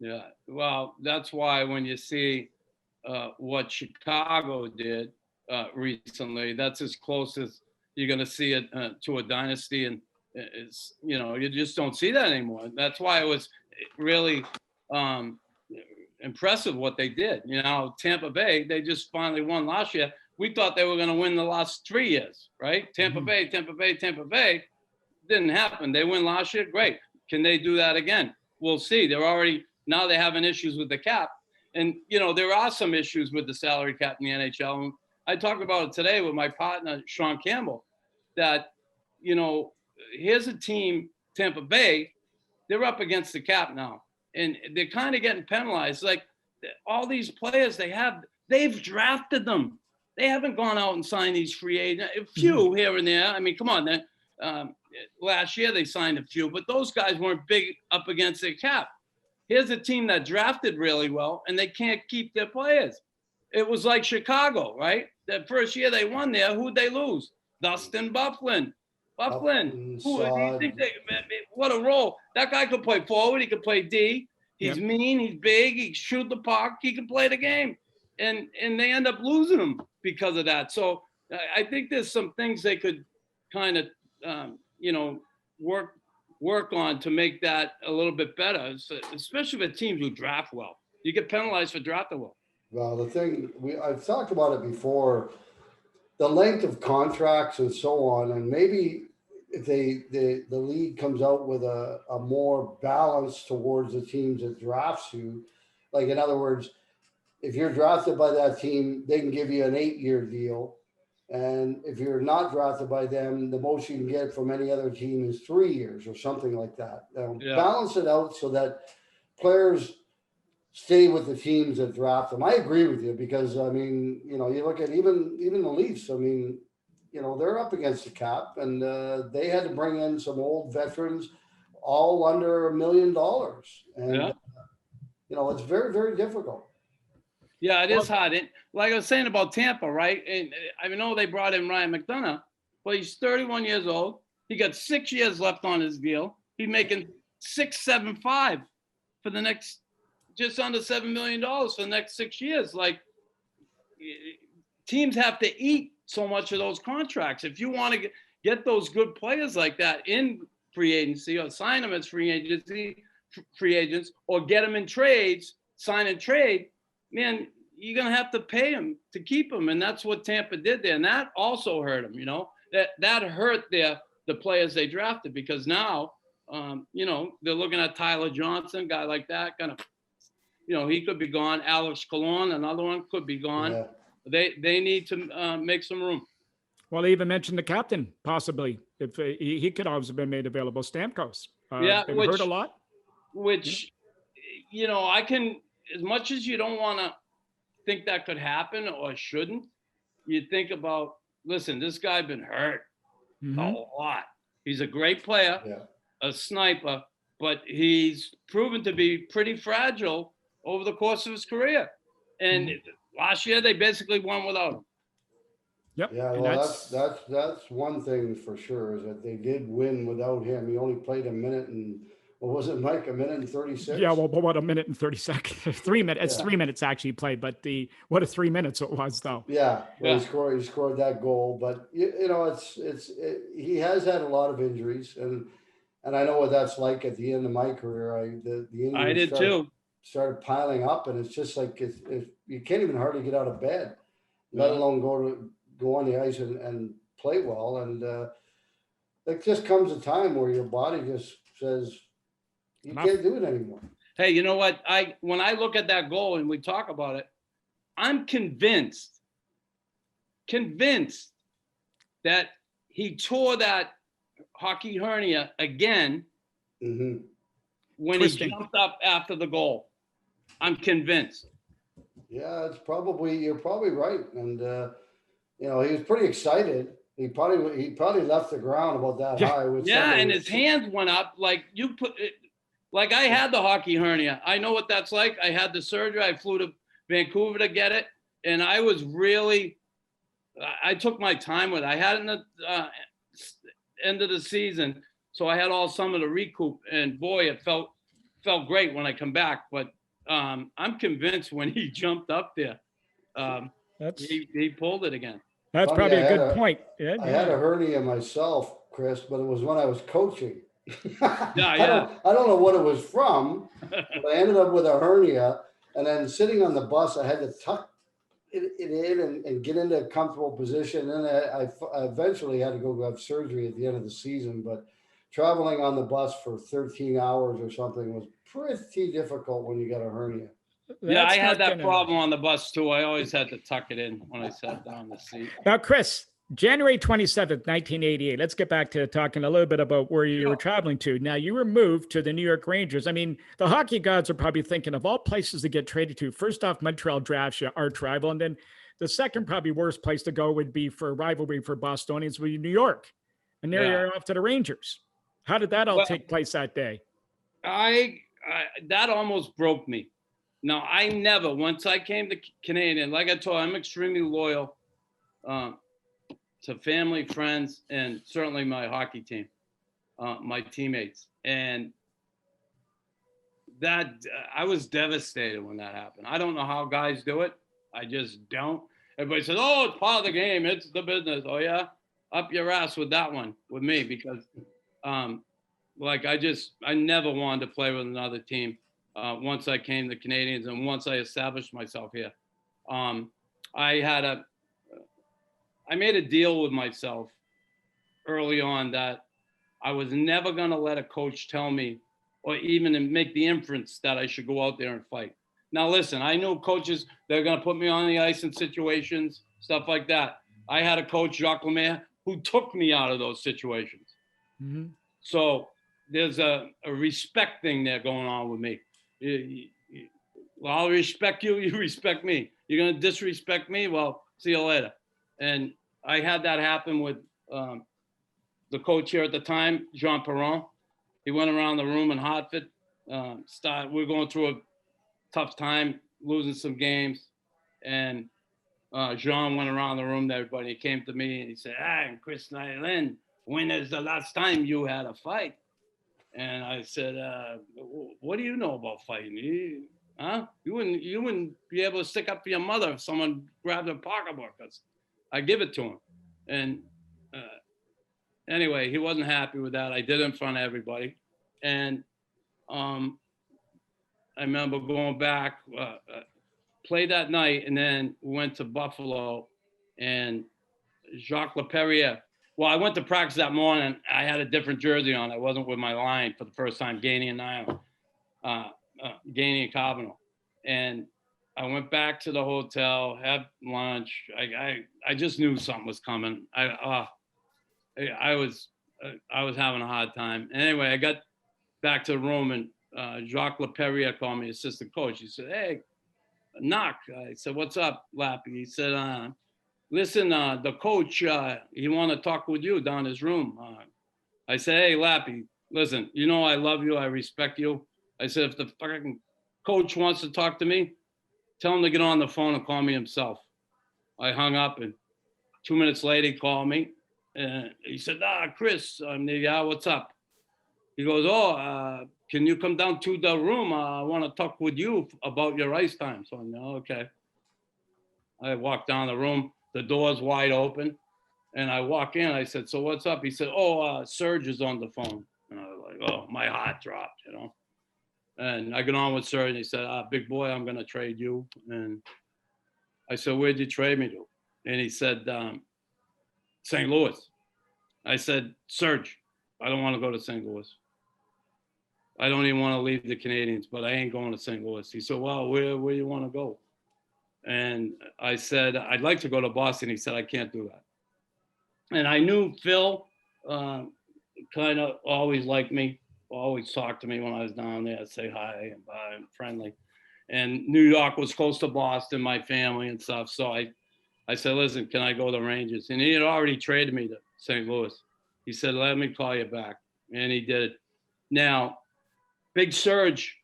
Yeah, well, that's why when you see what Chicago did recently, that's as close as you're going to see it to a dynasty, and it's, you know, you just don't see that anymore. That's why it was really impressive what they did. You know, Tampa Bay, they just finally won last year. We thought they were going to win the last 3 years, right? Tampa Bay, didn't happen. They win last year, great. Can they do that again? We'll see. Now they're having issues with the cap. And, you know, there are some issues with the salary cap in the NHL. And I talked about it today with my partner, Sean Campbell, that, you know, here's a team, Tampa Bay, they're up against the cap now. And they're kind of getting penalized. Like, all these players they've drafted them. They haven't gone out and signed these free agents. A few here and there. I mean, come on. Last year they signed a few, but those guys weren't big up against their cap. Here's a team that drafted really well, and they can't keep their players. It was like Chicago, right? That first year they won there, who'd they lose? Dustin Byfuglien. What a role. That guy could play forward. He could play D. He's mean. He's big. He can shoot the puck. He can play the game. And they end up losing him because of that. So I think there's some things they could kind of, you know, work on to make that a little bit better, especially with teams who draft well. You get penalized for drafting well. Well, the thing, I've talked about it before, the length of contracts and so on, and maybe if the league comes out with a more balance towards the teams that drafts you, like, in other words, if you're drafted by that team, they can give you an 8-year deal. And if you're not drafted by them, the most you can get from any other team is 3 years or something like that. Balance it out so that players stay with the teams that draft them. I agree with you because, I mean, you know, you look at even the Leafs. I mean, you know, they're up against the cap, and they had to bring in some old veterans, all under $1 million. And, you know, it's very, very difficult. Yeah, it is hard. And like I was saying about Tampa, right? And I know they brought in Ryan McDonough, but he's 31 years old. He got 6 years left on his deal. He's making $6.75 for the next, just under $7 million for the next 6 years. Like, teams have to eat so much of those contracts. If you want to get those good players like that in free agency, or sign them as free agents, or get them in trades, sign and trade, man, you're going to have to pay them to keep them. And that's what Tampa did there. And that also hurt them, you know, that hurt the players they drafted, because now, you know, they're looking at Tyler Johnson, guy like that, kind of, you know, he could be gone. Alex Colon, another one, could be gone. Yeah. They need to make some room. Well, they even mentioned the captain, possibly, if he could always have been made available, Stamkos. They've heard a lot. Which, you know, I can, as much as you don't want to think that could happen or shouldn't, you think about, listen, this guy been hurt a lot. He's a great player, a sniper, but he's proven to be pretty fragile over the course of his career. And last year they basically won without him. Yep. Yeah, well, that's one thing for sure, is that they did win without him. He only played a minute and, what was it, Mike? A minute and 36? Yeah, well, what, a minute and 30 seconds? 3 minutes. It's 3 minutes actually played, but what a 3 minutes it was, though. Yeah, well, he scored that goal, but you know, he has had a lot of injuries, and I know what that's like at the end of my career. The injuries started piling up, and it's just like you can't even hardly get out of bed, let alone go on the ice and play well. And there just comes a time where your body just says, you can't do it anymore. Hey, you know what? When I look at that goal and we talk about it, I'm convinced that he tore that hockey hernia again when Twisting. he jumped up after the goal. I'm convinced. Yeah, you're probably right. And, he was pretty excited. He probably left the ground about that high. Yeah, and his hands went up like like I had the hockey hernia. I know what that's like. I had the surgery. I flew to Vancouver to get it. And I took my time with it. I had it in the end of the season. So I had all summer to recoup. And boy, it felt great when I come back. But I'm convinced when he jumped up there, he pulled it again. That's probably a good point. Yeah, I had a hernia myself, Chris, but it was when I was coaching. Yeah. I don't know what it was from, but I ended up with a hernia. And then sitting on the bus, I had to tuck it in and get into a comfortable position. And I eventually had to go have surgery at the end of the season. But traveling on the bus for 13 hours or something was pretty difficult when you got a hernia. Yeah, I had that problem on the bus too. I always had to tuck it in when I sat down in the seat. Now, Chris, January 27th, 1988. Let's get back to talking a little bit about where you were traveling to. Now, you were moved to the New York Rangers. I mean, the hockey gods are probably thinking of all places to get traded to. First off, Montreal drafts you, arch rival. And then the second probably worst place to go would be for rivalry for Bostonians would be New York. And there you're off to the Rangers. How did that all take place that day? That almost broke me. No, I never, once I came to Canadian, like I told you, I'm extremely loyal to family, friends, and certainly my hockey team, my teammates. And that, I was devastated when that happened. I don't know how guys do it. I just don't. Everybody says, oh, it's part of the game. It's the business. Oh, yeah? Up your ass with that one, with me, because I never wanted to play with another team. Once I came to Canadians and once I established myself here, I made a deal with myself early on that I was never going to let a coach tell me or even make the inference that I should go out there and fight. Now, listen, I knew coaches, they're going to put me on the ice in situations, stuff like that. I had a coach, Jacques Lemaire, who took me out of those situations. Mm-hmm. So there's a respect thing there going on with me. Well, I'll respect you, you respect me. You're going to disrespect me? Well, see you later. And I had that happen with the coach here at the time, Jean Perron. He went around the room in Hartford. We were going through a tough time, losing some games. And Jean went around the room to everybody. He came to me and he said, Chris Nilan, when is the last time you had a fight? And I said, what do you know about fighting? You wouldn't be able to stick up for your mother if someone grabbed a pocketbook. I give it to him. And anyway, he wasn't happy with that. I did it in front of everybody. And I remember going back, played that night, and then went to Buffalo. And Jacques Leperrier, well, I went to practice that morning. I had a different jersey on. I wasn't with my line for the first time, Gainey and Nilan, Gainey and Carbonell. And I went back to the hotel, had lunch. I just knew something was coming. I was having a hard time. Anyway, I got back to the room, and Jacques Leperrier called me, assistant coach. He said, hey, knock. I said, what's up, Lappy? He said, listen, the coach, he want to talk with you down his room. I said, hey, Lappy, listen, you know I love you. I respect you. I said, if the fucking coach wants to talk to me, tell him to get on the phone and call me himself. I hung up, and 2 minutes later, he called me. And he said, Chris, yeah, what's up? He goes, can you come down to the room? I want to talk with you about your ice time. So I know, okay. I walked down the room. The door's wide open. And I walk in. I said, so what's up? He said, Serge is on the phone. And I was like, oh, my heart dropped, you know. And I got on with Serge, and he said, big boy, I'm going to trade you. And I said, where'd you trade me to? And he said, St. Louis. I said, Serge, I don't want to go to St. Louis. I don't even want to leave the Canadians, but I ain't going to St. Louis. He said, well, where do you want to go? And I said, I'd like to go to Boston. He said, I can't do that. And I knew Phil kind of always liked me, always talk to me when I was down there, say hi and bye and friendly. And New York was close to Boston, my family and stuff. So I said, listen, can I go to the Rangers? And he had already traded me to St. Louis. He said, let me call you back. And he did it. Now, Big Serge,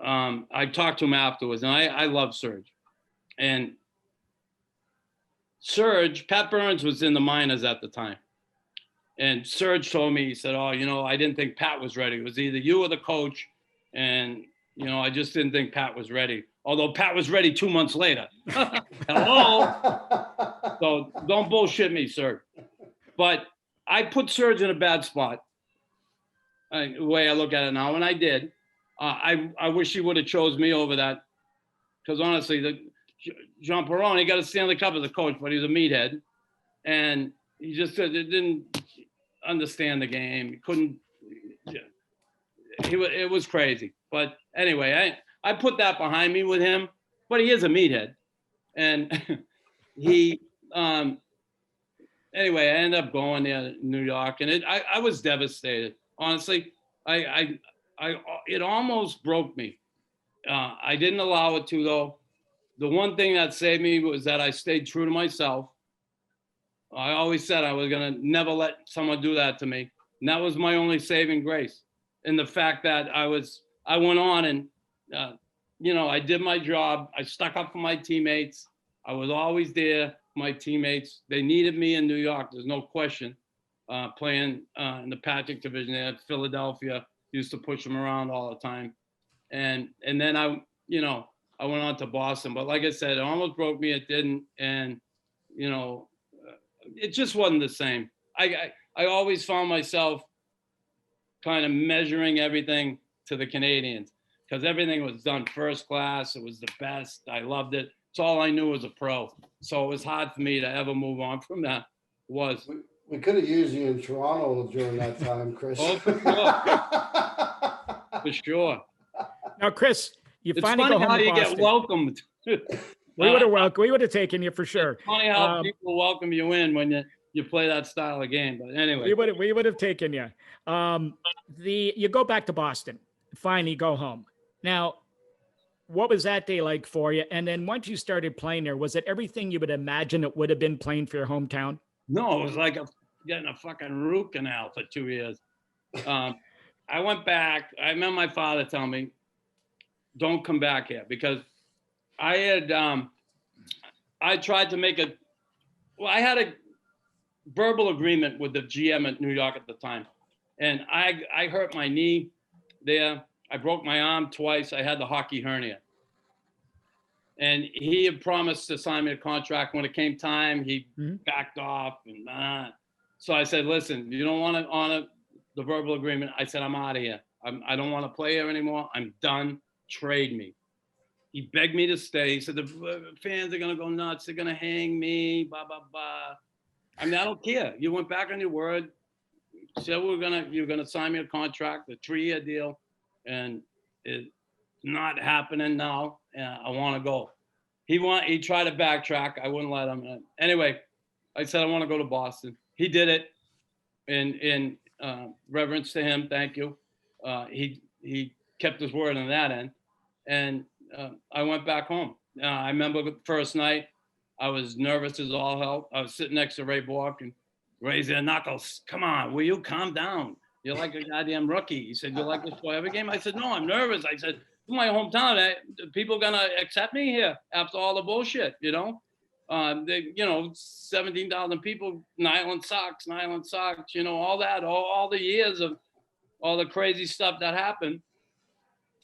I talked to him afterwards, and I love Serge. And Serge, Pat Burns was in the minors at the time. And Serge told me, he said, oh, I didn't think Pat was ready. It was either you or the coach. And, I just didn't think Pat was ready. Although Pat was ready 2 months later. Hello? So don't bullshit me, Serge. But I put Serge in a bad spot, the way I look at it now, and I did. I wish he would have chose me over that. Because honestly, Jean Perron, he got a Stanley Cup as a coach, but he was a meathead. And he just didn't understand the game. He couldn't. It was crazy. But anyway, I put that behind me with him. But he is a meathead, and he. Anyway, I ended up going there to New York, and I was devastated. Honestly, it almost broke me. I didn't allow it to, though. The one thing that saved me was that I stayed true to myself. I always said I was going to never let someone do that to me. And that was my only saving grace. And the fact that I went on and, I did my job. I stuck up for my teammates. I was always there for my teammates. They needed me in New York. There's no question. Playing in the Patrick division there at Philadelphia, used to push them around all the time. And then I went on to Boston. But like I said, it almost broke me. It didn't. And, it just wasn't the same. I always found myself kind of measuring everything to the Canadians because everything was done first class. It was the best. I loved it. It's all I knew as a pro. So it was hard for me to ever move on from that. We could have used you in Toronto during that time, Chris. Oh, for sure. For sure. Now, Chris, It's finally funny go home how to you Boston. get welcomed. We would have taken you for sure. It's funny how people welcome you in when you play that style of game. But anyway, we would have taken you. You go back to Boston, finally go home. Now, what was that day like for you? And then once you started playing there, was it everything you would imagine it would have been playing for your hometown? No, it was like getting a fucking root canal for 2 years. I went back. I remember my father telling me, "Don't come back here," because I had I tried to make I had a verbal agreement with the GM at New York at the time, and I hurt my knee there. I broke my arm twice. I had the hockey hernia, and he had promised to sign me a contract. When it came time, he backed off, and so I said, "Listen, you don't want to honor the verbal agreement." I said, "I'm out of here. I don't want to play here anymore. I'm done. Trade me." He begged me to stay. He said, "The fans are going to go nuts. They're going to hang me, blah, blah, blah." I mean, I don't care. You went back on your word. Said you're going to sign me a contract, a 3-year deal, and it's not happening now. I want to go. He tried to backtrack. I wouldn't let him. Anyway, I said, I want to go to Boston. He did it in reverence to him. Thank you. He kept his word on that end. And I went back home. I remember the first night, I was nervous as all hell. I was sitting next to Ray Bork and raising their knuckles. "Come on, will you calm down? You're like a goddamn rookie." He said, "You like this for every game?" I said, "No, I'm nervous." I said, "In my hometown, people gonna accept me here after all the bullshit, you know? 17,000 people, Nilan sucks, all that, all the years of all the crazy stuff that happened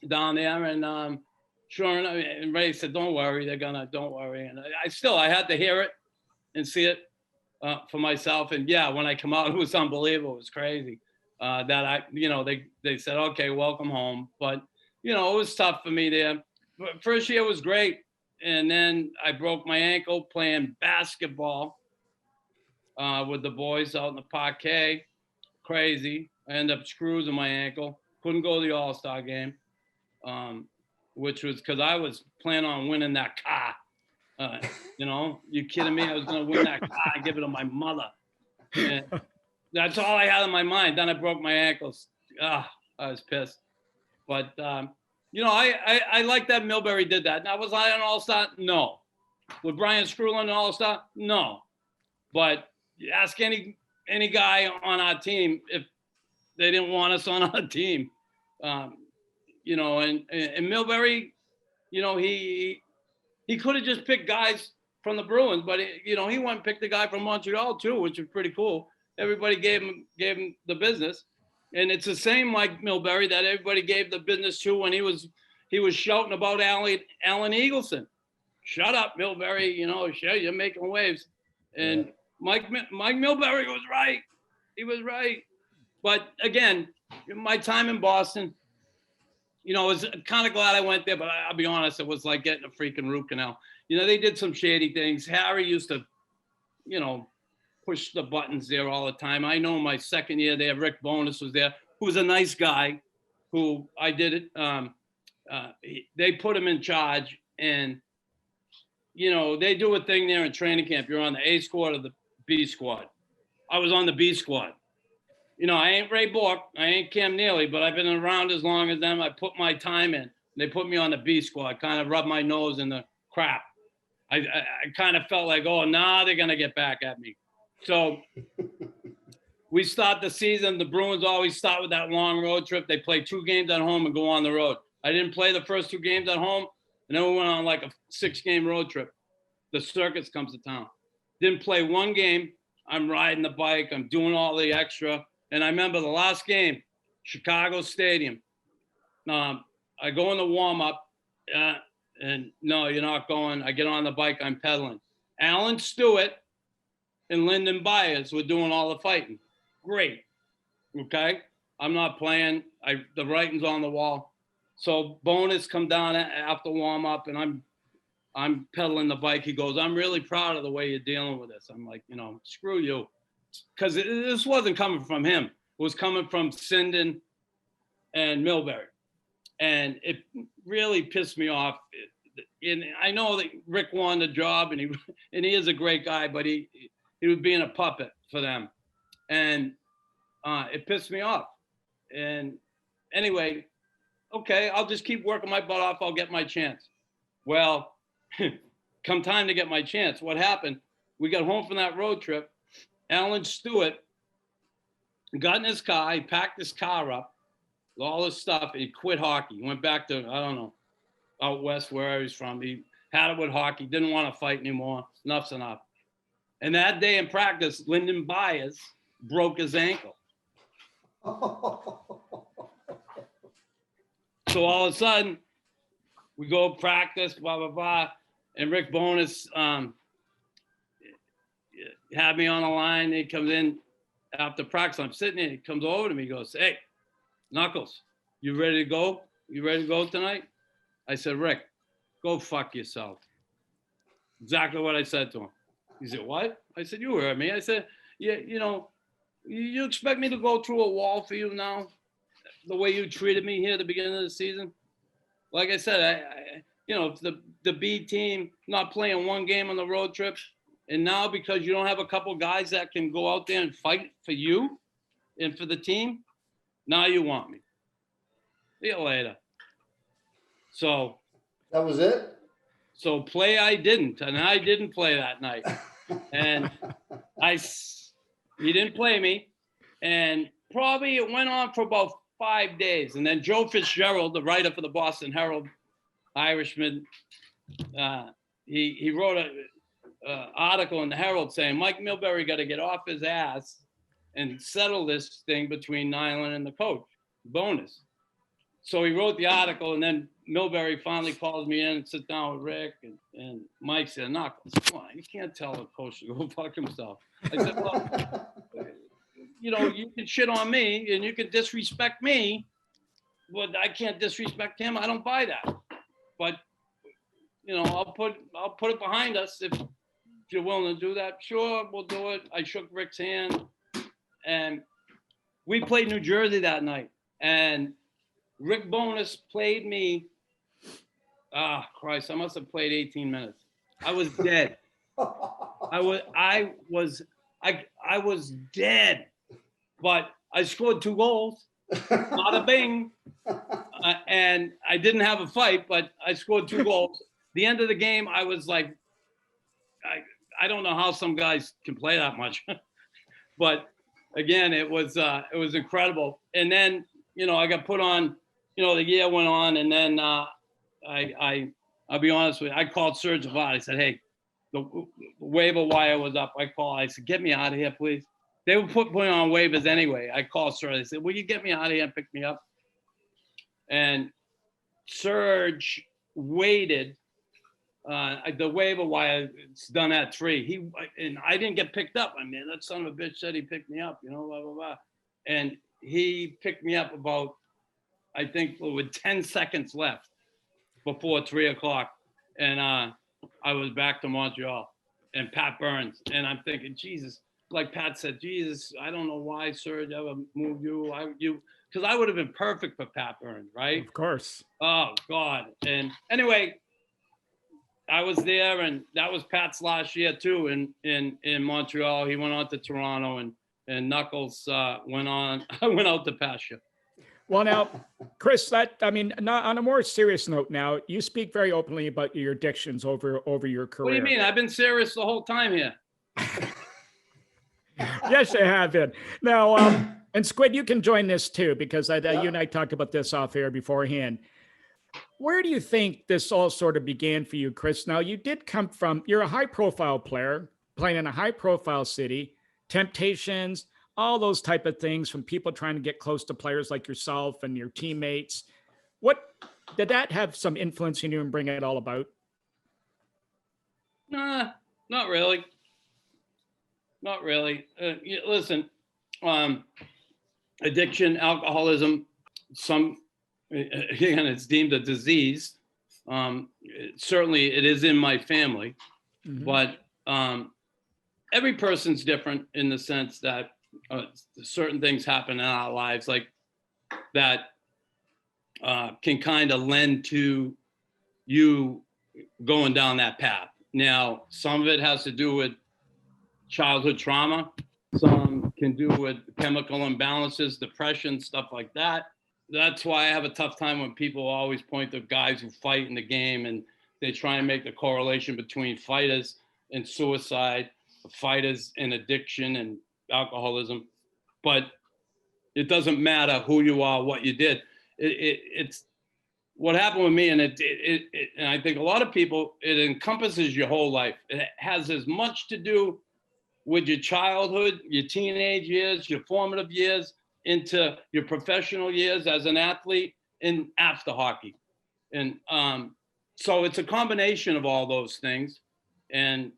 down there." And sure enough, and Ray said, don't worry. And I had to hear it and see it for myself. And yeah, when I come out, it was unbelievable. It was crazy that they said, "Okay, welcome home." But, it was tough for me there. First year was great. And then I broke my ankle playing basketball with the boys out in the parquet. Crazy. I ended up screws in my ankle. Couldn't go to the All-Star game. Which was because I was planning on winning that car. You kidding me? I was going to win that car and give it to my mother. And that's all I had in my mind. Then I broke my ankles I was pissed. But, I like that Milbury did that. Now, was I an all-star? No. With Brian Screwlin an all-star? No. But ask any guy on our team if they didn't want us on our team. And Milbury, he could have just picked guys from the Bruins, but he went and picked a guy from Montreal too, which was pretty cool. Everybody gave him the business. And it's the same Mike Milbury that everybody gave the business to when he was shouting about Allen Eagleson. Shut up, Milbury, you're making waves. And Mike Milbury was right. He was right. But again, my time in Boston, I was kind of glad I went there, but I'll be honest, it was like getting a freaking root canal. They did some shady things. Harry used to, push the buttons there all the time. I know my second year there, Rick Bowness was there, who was a nice guy, who I did it. They put him in charge, and, they do a thing there in training camp. You're on the A squad or the B squad. I was on the B squad. I ain't Ray Bork, I ain't Cam Neely, but I've been around as long as them. I put my time in. They put me on the B squad, kind of rubbed my nose in the crap. I kind of felt like, oh, nah, they're going to get back at me. So we start the season. The Bruins always start with that long road trip. They play 2 games at home and go on the road. I didn't play the first 2 games at home, and then we went on like a 6-game road trip. The circus comes to town. Didn't play 1 game. I'm riding the bike. I'm doing all the extra. And I remember the last game, Chicago Stadium. I go in the warm-up, and no, you're not going. I get on the bike. I'm pedaling. Alan Stewart and Lyndon Byers were doing all the fighting. Great. Okay? I'm not playing. The writing's on the wall. So Bonus come down after warm-up, and I'm pedaling the bike. He goes, I'm really proud of the way you're dealing with this. I'm like, screw you. Because this wasn't coming from him. It was coming from Sinden and Milbury. And it really pissed me off. And I know that Rick won the job, and he is a great guy, but he was being a puppet for them. And it pissed me off. And anyway, okay, I'll just keep working my butt off. I'll get my chance. Well, come time to get my chance, what happened? We got home from that road trip. Alan Stewart got in his car. He packed his car up, all his stuff, and he quit hockey. He went back to, I don't know, out west where he's from. He had it with hockey, didn't want to fight anymore. Enough's enough. And that day in practice, Lyndon Byers broke his ankle. So all of a sudden, we go practice, blah, blah, blah. And Rick Bowness had me on the line. He comes in after practice. I'm sitting there. He comes over to me. He goes, hey, Knuckles, you ready to go? You ready to go tonight? I said, Rick, go fuck yourself. Exactly what I said to him. He said, what? I said, you heard me. I said, yeah, you expect me to go through a wall for you now? The way you treated me here at the beginning of the season? Like I said, the B team not playing 1 game on the road trip, and now because you don't have a couple guys that can go out there and fight for you and for the team, now you want me. See you later. So that was it? So play I didn't, and I didn't play that night. And he didn't play me, and probably it went on for about 5 days. And then Joe Fitzgerald, the writer for the Boston Herald, Irishman, he wrote an article in the Herald saying Mike Milbury got to get off his ass and settle this thing between Nilan and the coach, Bonus. So he wrote the article, and then Milbury finally calls me in and sits down with Rick, and Mike said, Knuckles, come on, you can't tell a coach to go fuck himself. I said, well, you can shit on me and you can disrespect me, but I can't disrespect him. I don't buy that. But, I'll put it behind us if you're willing to do that. Sure, we'll do it. I shook Rick's hand, and we played New Jersey that night, and Rick Bowness played me. Christ, I must have played 18 minutes. I was dead. I was dead. But I scored 2 goals. Bada bing. And I didn't have a fight, but I scored 2 goals. The end of the game, I was like, I don't know how some guys can play that much, but again, it was incredible. And then, I got put on, the year went on, and then I'll be honest with you, I called Serge Avad. I said, hey, the waiver wire was up. I said, get me out of here, please. They were putting on waivers anyway. I called Serge. I said, will you get me out of here and pick me up? And Serge waited. The waiver wire, it's done at 3. And I didn't get picked up. I mean, that son of a bitch said he picked me up, blah, blah, blah. And he picked me up about, I think, with 10 seconds left before 3 o'clock. And I was back to Montreal and Pat Burns. And I'm thinking, Jesus, like Pat said, Jesus, I don't know why Serge ever moved you. Because I would have been perfect for Pat Burns, right? Of course. Oh, God. And anyway, I was there, and that was Pat's last year too in Montreal. He went on to Toronto, and Knuckles went out to pasture. Well, now, Chris, not on a more serious note now, you speak very openly about your addictions over your career. What do you mean? I've been serious the whole time here. Yes, you have been. Now, and Squid, you can join this too, because you and I talked about this off air beforehand. Where do you think this all sort of began for you, Chris? Now, you did come from, you're a high-profile player, playing in a high-profile city, temptations, all those type of things from people trying to get close to players like yourself and your teammates. What did that have some influence in you and bring it all about? Nah, not really. Not really. Listen, addiction, alcoholism, again, it's deemed a disease. Certainly it is in my family, but every person's different in the sense that certain things happen in our lives like that can kind of lend to you going down that path. Now, some of it has to do with childhood trauma. Some can do with chemical imbalances, depression, stuff like that. That's why I have a tough time when people always point to guys who fight in the game and they try and make the correlation between fighters and suicide, fighters and addiction and alcoholism. But it doesn't matter who you are, what you did. It's what happened with me, and and I think a lot of people, it encompasses your whole life. It has as much to do with your childhood, your teenage years, your formative years, into your professional years as an athlete and after hockey. And so it's a combination of all those things. And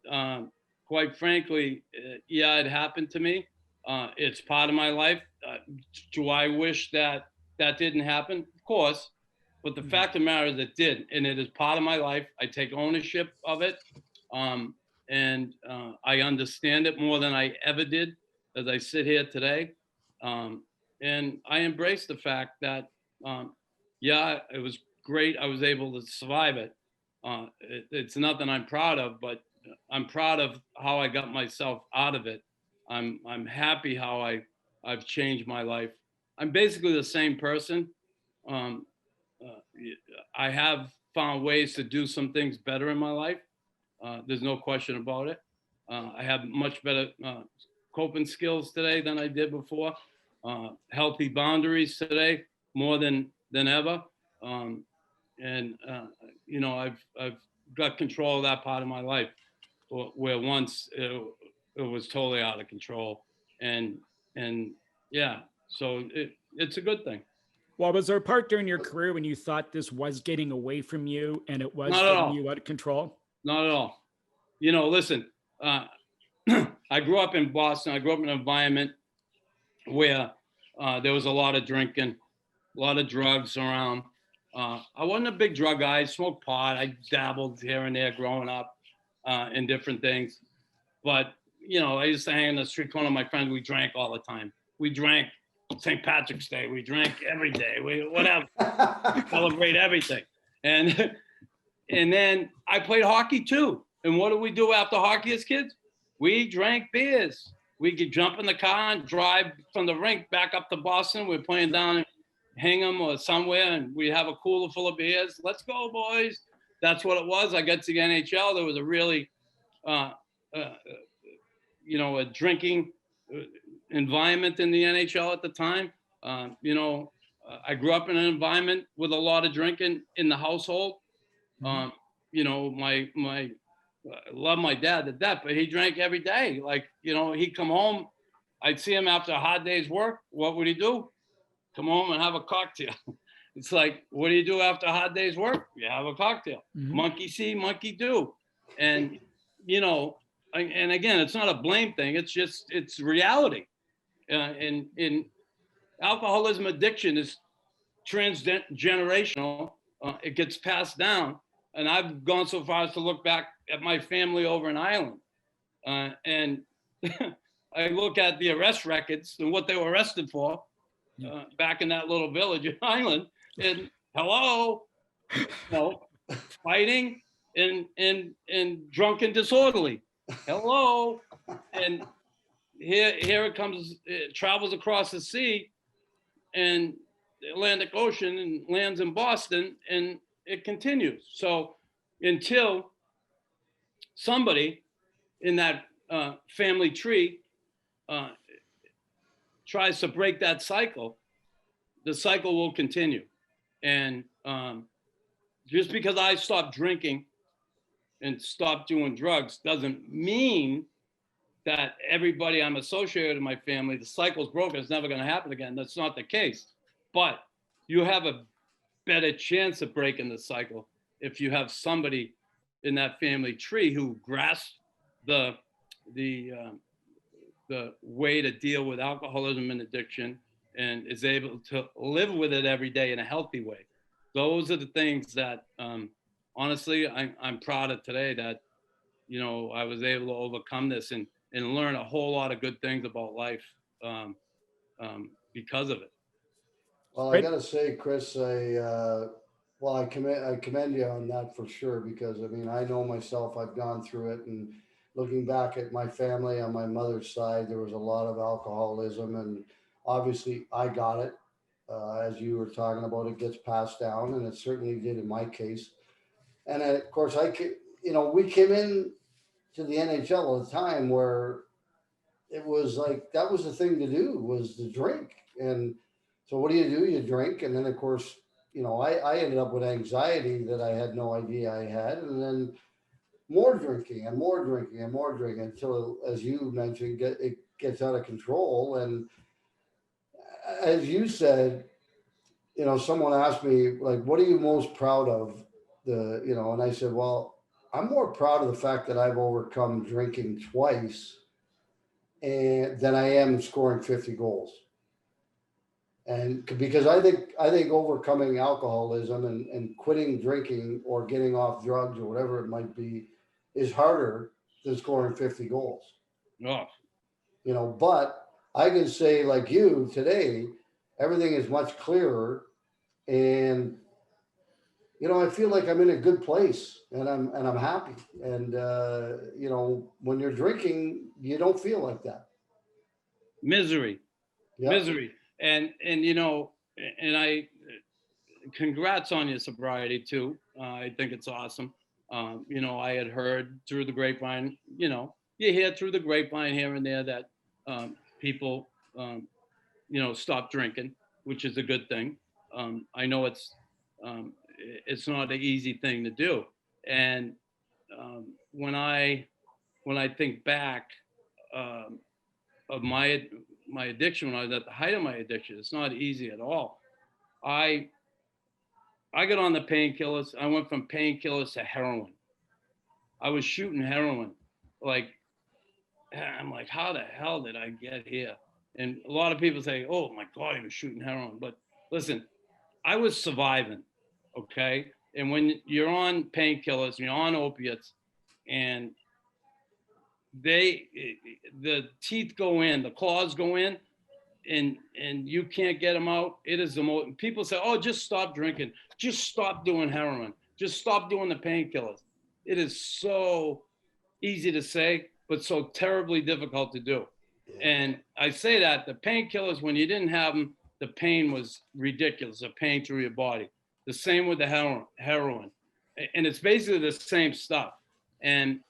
quite frankly, it happened to me. It's part of my life. Do I wish that didn't happen? Of course. But the fact of the matter is it did. And it is part of my life. I take ownership of it. And I understand it more than I ever did as I sit here today. And I embrace the fact that, it was great. I was able to survive it. It's nothing I'm proud of, but I'm proud of how I got myself out of it. I'm happy how I've changed my life. I'm basically the same person. I have found ways to do some things better in my life. There's no question about it. I have much better coping skills today than I did before. Healthy boundaries today more than ever. I've got control of that part of my life where once it was totally out of control. So it's a good thing. Well, was there a part during your career when you thought this was getting away from you and it was getting you out of control? Not at all. Listen, I grew up in Boston. I grew up in an environment where there was a lot of drinking, a lot of drugs around. I wasn't a big drug guy. I smoked pot. I dabbled here and there growing up in different things. But, I used to hang in the street corner with my friends. We drank all the time. We drank St. Patrick's Day. We drank every day. Whatever. Celebrate everything. And then I played hockey too. And what did we do after hockey as kids? We drank beers. we could jump in the car and drive from the rink back up to Boston. We're playing down in Hingham or somewhere, and we have a cooler full of beers. Let's go, boys. That's what it was. I got to the NHL. There was a really, a drinking environment in the NHL at the time. I grew up in an environment with a lot of drinking in the household. I love my dad to death, but he drank every day. Like, he'd come home. I'd see him after a hard day's work. What would he do? Come home and have a cocktail. It's like, what do you do after a hard day's work? You have a cocktail. Mm-hmm. Monkey see, monkey do. And, and again, it's not a blame thing. It's reality. And alcoholism addiction is transgenerational. It gets passed down. And I've gone so far as to look back at my family over in Ireland. And I look at the arrest records and what they were arrested for back in that little village in Ireland. And fighting and drunk and disorderly. Hello. And here it comes, it travels across the sea and the Atlantic Ocean and lands in Boston, and it continues. So until somebody in that family tree tries to break that cycle, the cycle will continue. And just because I stopped drinking and stopped doing drugs doesn't mean that everybody I'm associated with in my family, the cycle's broken, it's never going to happen again. That's not the case. But you have a better chance of breaking the cycle if you have somebody in that family tree who grasps the way to deal with alcoholism and addiction and is able to live with it every day in a healthy way. Those are the things that, honestly, I'm proud of today that, I was able to overcome this and learn a whole lot of good things about life because of it. Well, I got to say, Chris, I commend you on that for sure, because I know myself, I've gone through it, and looking back at my family on my mother's side, there was a lot of alcoholism, and obviously I got it. As you were talking about, it gets passed down, and it certainly did in my case. And of course, we came in to the NHL at a time where it was like, that was the thing to do, was to drink. And so what do? You drink. And then of course, I ended up with anxiety that I had no idea I had. And then more drinking and more drinking and more drinking until, as you mentioned, it gets out of control. And as you said, someone asked me, like, what are you most proud of? And I said, well, I'm more proud of the fact that I've overcome drinking twice than I am scoring 50 goals. And because I think overcoming alcoholism and quitting drinking or getting off drugs or whatever it might be is harder than scoring 50 goals. Oh. But I can say, like you today, everything is much clearer, and I feel like I'm in a good place, and I'm happy. And when you're drinking, you don't feel like that. Misery. And I congrats on your sobriety too. I think it's awesome. I had heard through the grapevine, you hear through the grapevine here and there that people, stop drinking, which is a good thing. I know it's not an easy thing to do. And when I think back of my addiction, when I was at the height of my addiction, it's not easy at all. I got on the painkillers. I went from painkillers to heroin. I was shooting heroin. I'm like, how the hell did I get here? And a lot of people say, oh my God, he was shooting heroin. But listen, I was surviving, okay? And when you're on painkillers, you're on opiates, and the teeth go in, the claws go in, and you can't get them out. It is the most, people say, oh, just stop drinking. Just stop doing heroin. Just stop doing the painkillers. It is so easy to say, but so terribly difficult to do. And I say that the painkillers, when you didn't have them, the pain was ridiculous, the pain through your body. The same with the heroin. And it's basically the same stuff. And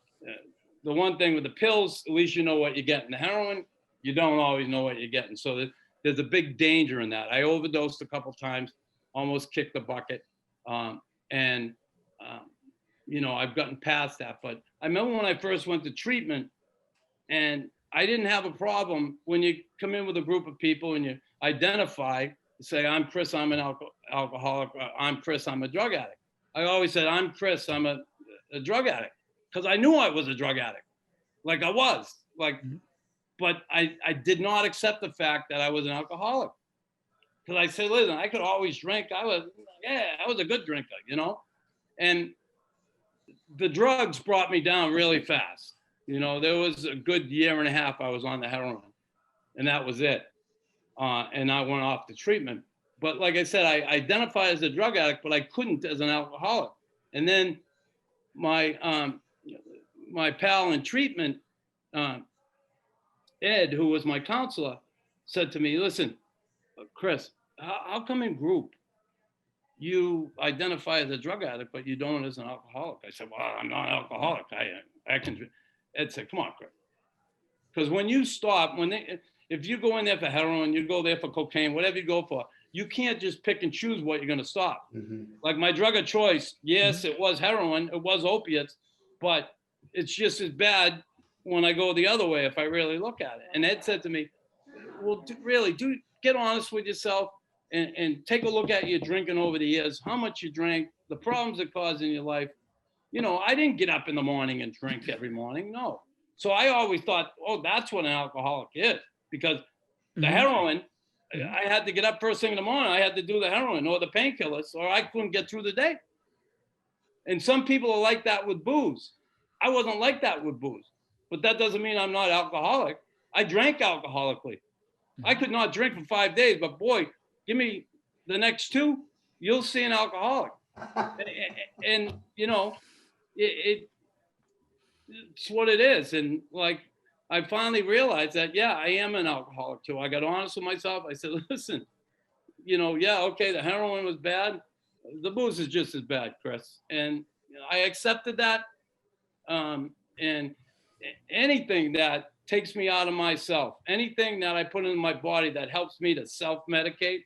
the one thing with the pills, at least you know what you're getting. The heroin, you don't always know what you're getting. So there's a big danger in that. I overdosed a couple times, almost kicked the bucket. You know, I've gotten past that. But I remember when I first went to treatment, and I didn't have a problem when you come in with a group of people and you identify, you say, I'm Chris, I'm an alcoholic, I'm Chris, I'm a drug addict. I always said, I'm Chris, I'm a drug addict, because I knew I was a drug addict, like I was, like, but I did not accept the fact that I was an alcoholic. Because I said, listen, I could always drink. I was a good drinker, you know? And the drugs brought me down really fast. You know, there was a good year and a half I was on the heroin, and that was it. And I went off the treatment. But like I said, I identified as a drug addict, but I couldn't as an alcoholic. And then my pal in treatment, Ed, who was my counselor, said to me, listen, Chris, how come in group you identify as a drug addict, but you don't as an alcoholic? I said, well, I'm not an alcoholic. I can. Ed said, come on, Chris. Because when you stop, if you go in there for heroin, you go there for cocaine, whatever you go for, you can't just pick and choose what you're going to stop. Mm-hmm. Like my drug of choice, yes, it was heroin, it was opiates, but it's just as bad when I go the other way if I really look at it. And Ed said to me, well, get honest with yourself and take a look at your drinking over the years, how much you drank, the problems it caused in your life. You know, I didn't get up in the morning and drink every morning, no. So I always thought, oh, that's what an alcoholic is, because the heroin, I had to get up first thing in the morning. I had to do the heroin or the painkillers, or I couldn't get through the day. And some people are like that with booze. I wasn't like that with booze, but that doesn't mean I'm not alcoholic. I drank alcoholically. I could not drink for 5 days, but boy, give me the next 2, you'll see an alcoholic. And you know, it's what it is. And like, I finally realized that, yeah, I am an alcoholic too. I got honest with myself. I said, listen, you know, yeah, okay, the heroin was bad. The booze is just as bad, Chris. And you know, I accepted that. And anything that takes me out of myself, anything that I put in my body that helps me to self-medicate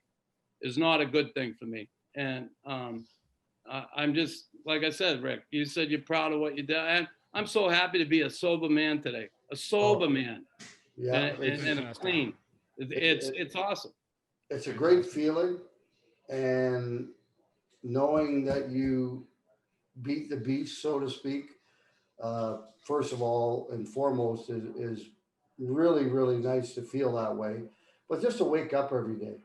is not a good thing for me. And I'm just, like I said, Rick, you said you're proud of what you did. And I'm so happy to be a sober man today, a sober man. Yeah, and a clean. It's awesome. It's a great feeling, and knowing that you beat the beast, so to speak, first of all and foremost, is really, really nice to feel that way. But just to wake up every day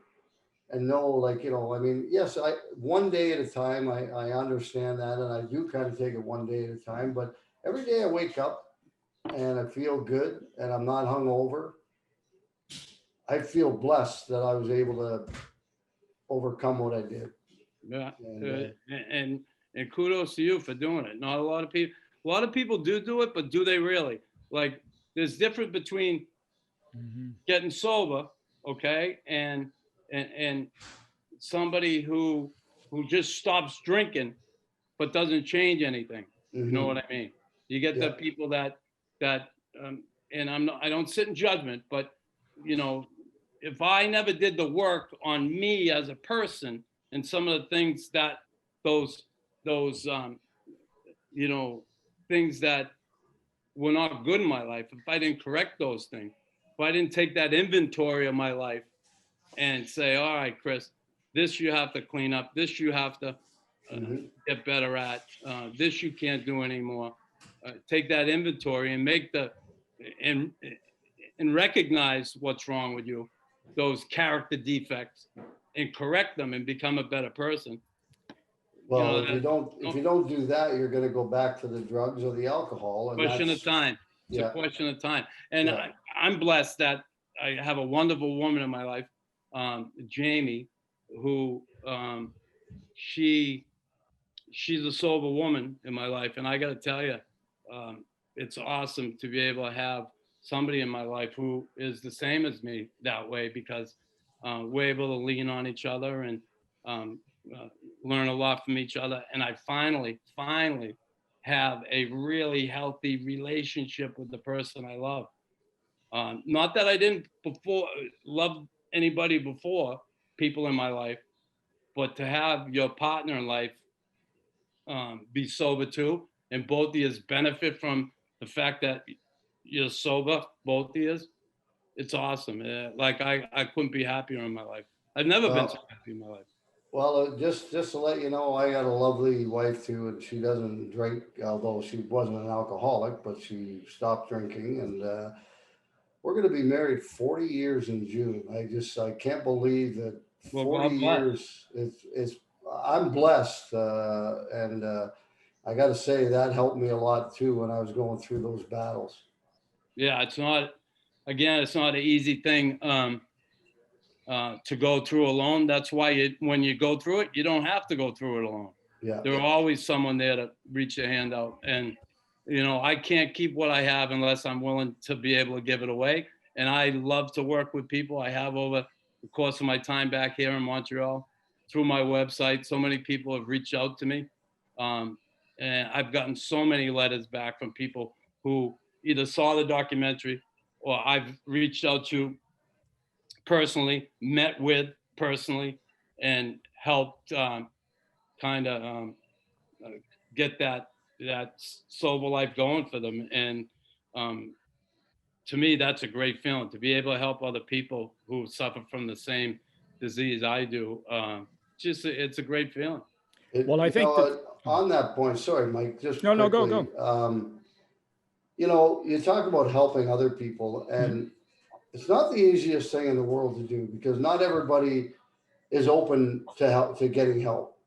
and know, like, you know, I mean, yes, one day at a time, I understand that, and I do kind of take it one day at a time, but every day I wake up and I feel good and I'm not hungover, I feel blessed that I was able to overcome what I did. Yeah, and kudos to you for doing it. Not a lot of people do it, but do they really? Like, there's difference between getting sober, okay, and somebody who just stops drinking but doesn't change anything. You know what I mean? You get the people that and I don't sit in judgment, but you know, if I never did the work on me as a person and some of the things that those you know, things that were not good in my life, if I didn't correct those things, if I didn't take that inventory of my life and say, all right, Chris, this you have to clean up, this you have to get better at, this you can't do anymore. Take that inventory and make and recognize what's wrong with you, those character defects, and correct them and become a better person. Well, you know, if you don't do that, you're going to go back to the drugs or the alcohol. And question of time. It's a question of time. And I'm blessed that I have a wonderful woman in my life, Jamie, who she's a sober woman in my life. And I got to tell you, it's awesome to be able to have somebody in my life who is the same as me that way, because we're able to lean on each other and learn a lot from each other. And I finally have a really healthy relationship with the person I love. Not that I didn't love anybody before, people in my life, but to have your partner in life be sober too, and both of you benefit from the fact that you're sober, both of you, it's awesome. Like I couldn't be happier in my life. I've never been so happy in my life. Well, just to let you know, I got a lovely wife too, and she doesn't drink, although she wasn't an alcoholic, but she stopped drinking, and we're going to be married 40 years in June. I can't believe that 40 years. I'm blessed, and I got to say that helped me a lot too when I was going through those battles. Yeah, it's not an easy thing to go through alone. That's why when you go through it, you don't have to go through it alone. Yeah. There's always someone there to reach your hand out. And, I can't keep what I have unless I'm willing to be able to give it away. And I love to work with people. I have over the course of my time back here in Montreal, through my website. So many people have reached out to me. And I've gotten so many letters back from people who either saw the documentary or I've reached out to personally, met with personally, and helped get that sober life going for them. And to me, that's a great feeling, to be able to help other people who suffer from the same disease I do. It's a great feeling. Well, I think on that point, sorry, Mike, just no, quickly, go. You talk about helping other people, and it's not the easiest thing in the world to do, because not everybody is open to getting help.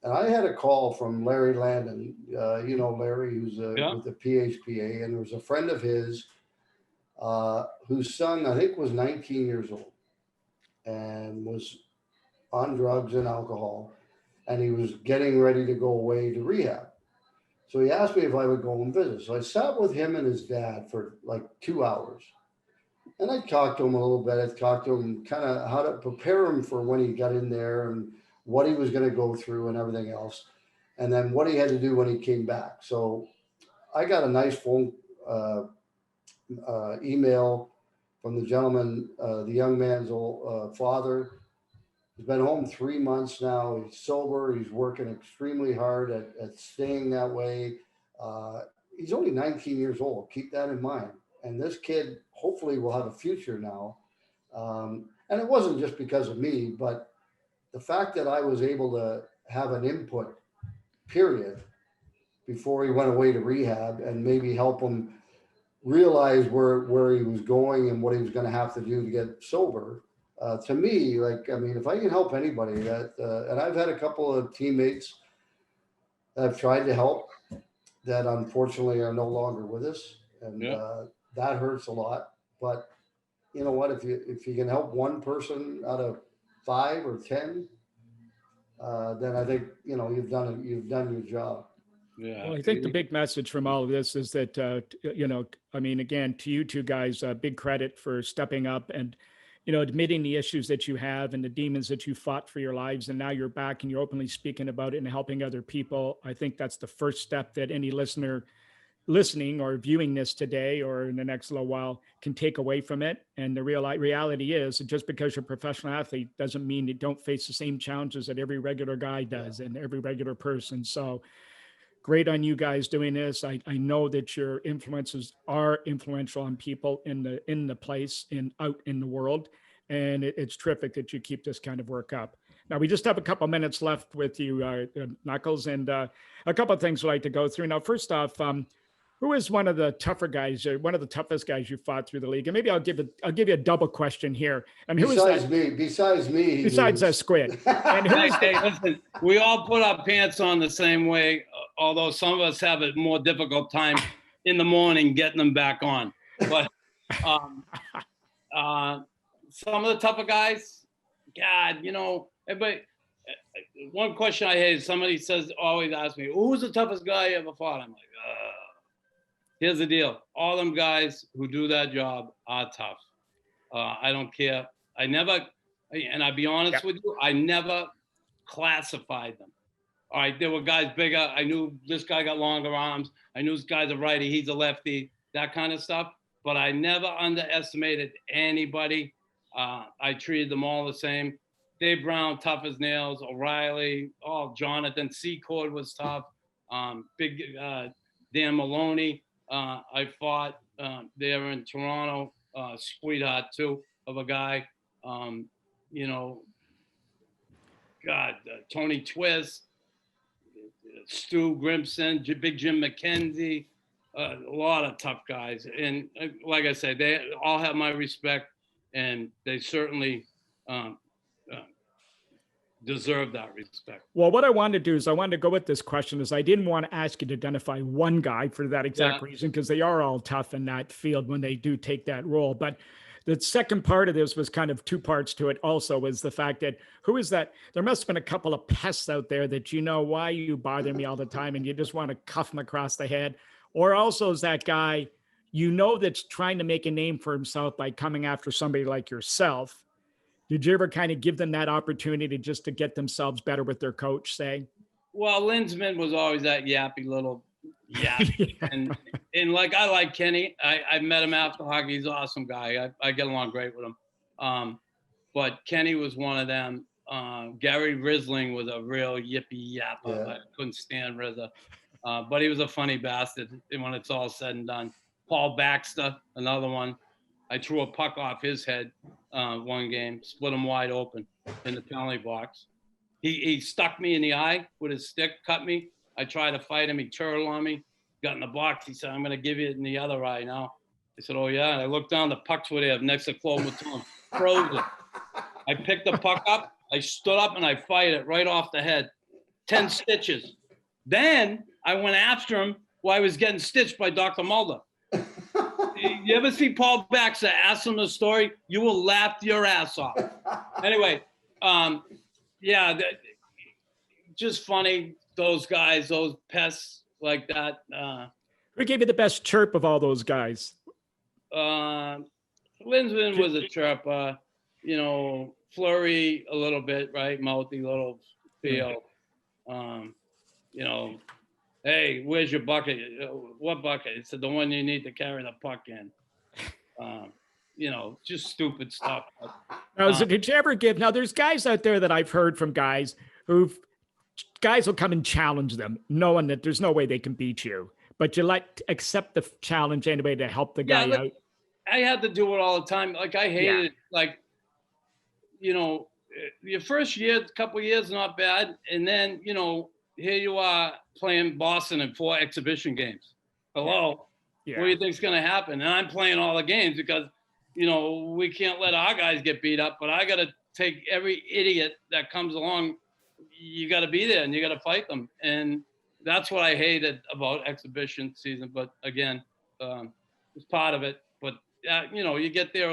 And I had a call from Larry Landon, Larry, who's with the PHPA, and there was a friend of his whose son, I think, was 19 years old and was on drugs and alcohol, and he was getting ready to go away to rehab. So he asked me if I would go and visit. So I sat with him and his dad for like 2 hours. And I talked to him a little bit. I talked to him kind of how to prepare him for when he got in there and what he was going to go through and everything else. And then what he had to do when he came back. So I got a nice phone email from the gentleman, the young man's old father. He's been home 3 months now. He's sober. He's working extremely hard at staying that way. He's only 19 years old. Keep that in mind. And this kid hopefully will have a future now. And it wasn't just because of me, but the fact that I was able to have an input, period, before he went away to rehab, and maybe help him realize where he was going and what he was going to have to do to get sober. To me, if I can help anybody, and I've had a couple of teammates that I've tried to help that unfortunately are no longer with us, and that hurts a lot. But you know what? If you can help one person out of 5 or 10, then I think you've done your job. Yeah. Well, I think the big message from all of this is that again, to you two guys, big credit for stepping up and admitting the issues that you have and the demons that you fought for your lives, and now you're back and you're openly speaking about it and helping other people. I think that's the first step that any listener listening or viewing this today or in the next little while can take away from it. And the reality is that just because you're a professional athlete doesn't mean you don't face the same challenges that every regular guy does and every regular person. So great on you guys doing this. I know that your influences are influential on people in the place and out in the world. And it's terrific that you keep this kind of work up. Now, we just have a couple minutes left with you, Knuckles, and a couple of things we'd like to go through. Now, first off, who is one of the tougher guys, one of the toughest guys you fought through the league? And maybe I'll give you a double question here. And who besides is that? Me. Besides Squid. And who is listen, we all put our pants on the same way, although some of us have a more difficult time in the morning getting them back on. But some of the tougher guys, God, everybody. One question I hate is somebody always asks me, "Who's the toughest guy you ever fought?" I'm like, here's the deal. All them guys who do that job are tough. I don't care. And I'll be honest with you, I never classified them. All right, there were guys bigger. I knew this guy got longer arms. I knew this guy's a righty, he's a lefty, that kind of stuff. But I never underestimated anybody. I treated them all the same. Dave Brown, tough as nails. O'Reilly, Jonathan Secord was tough. Big Dan Maloney. I fought there in Toronto. Sweetheart too of a guy. Tony Twist, Stu Grimson, Big Jim McKenzie, a lot of tough guys. And like I said, they all have my respect, and they certainly deserve that respect. Well, what I wanted to do is I wanted to go with this question is I didn't want to ask you to identify one guy for that exact reason, because they are all tough in that field when they do take that role. But the second part of this was kind of two parts to it also, was the fact that who is that? There must have been a couple of pests out there that, why you bother me all the time and you just want to cuff them across the head. Or also is that guy, that's trying to make a name for himself by coming after somebody like yourself. Did you ever kind of give them that opportunity just to get themselves better with their coach, say? Well, Linsman was always that yappy little yap. and like, I like Kenny. I met him after hockey. He's an awesome guy. I get along great with him. But Kenny was one of them. Gary Risling was a real yippy yapper. I couldn't stand Rizza. But he was a funny bastard when it's all said and done. Paul Baxter, another one. I threw a puck off his head one game, split him wide open in the penalty box. He stuck me in the eye with his stick, cut me. I tried to fight him. He turtled on me, got in the box. He said, I'm going to give you it in the other eye now. I said, oh, yeah. And I looked down, the pucks were there next to Claude Mouton, frozen. I picked the puck up. I stood up and I fired it right off the head. 10 stitches. Then I went after him while I was getting stitched by Dr. Mulder. You ever see Paul Baxter? Ask him the story. You will laugh your ass off. Anyway, just funny. Those guys, those pests like that. Who gave you the best chirp of all those guys? Linsman was a chirp. Flurry a little bit, right? Mouthy little feel. Hey, where's your bucket? What bucket? It's the one you need to carry the puck in. Just stupid stuff. Now, did you ever give? Now, there's guys out there that I've heard from guys guys will come and challenge them, knowing that there's no way they can beat you, but you accept the challenge anyway to help the guy out. I had to do it all the time. Like, I hated your first year, couple of years, not bad, and then here you are playing Boston in 4 exhibition games. Hello. Yeah. What do you think's going to happen? And I'm playing all the games because, we can't let our guys get beat up, but I got to take every idiot that comes along. You got to be there and you got to fight them. And that's what I hated about exhibition season. But again, it's part of it. But, you get there,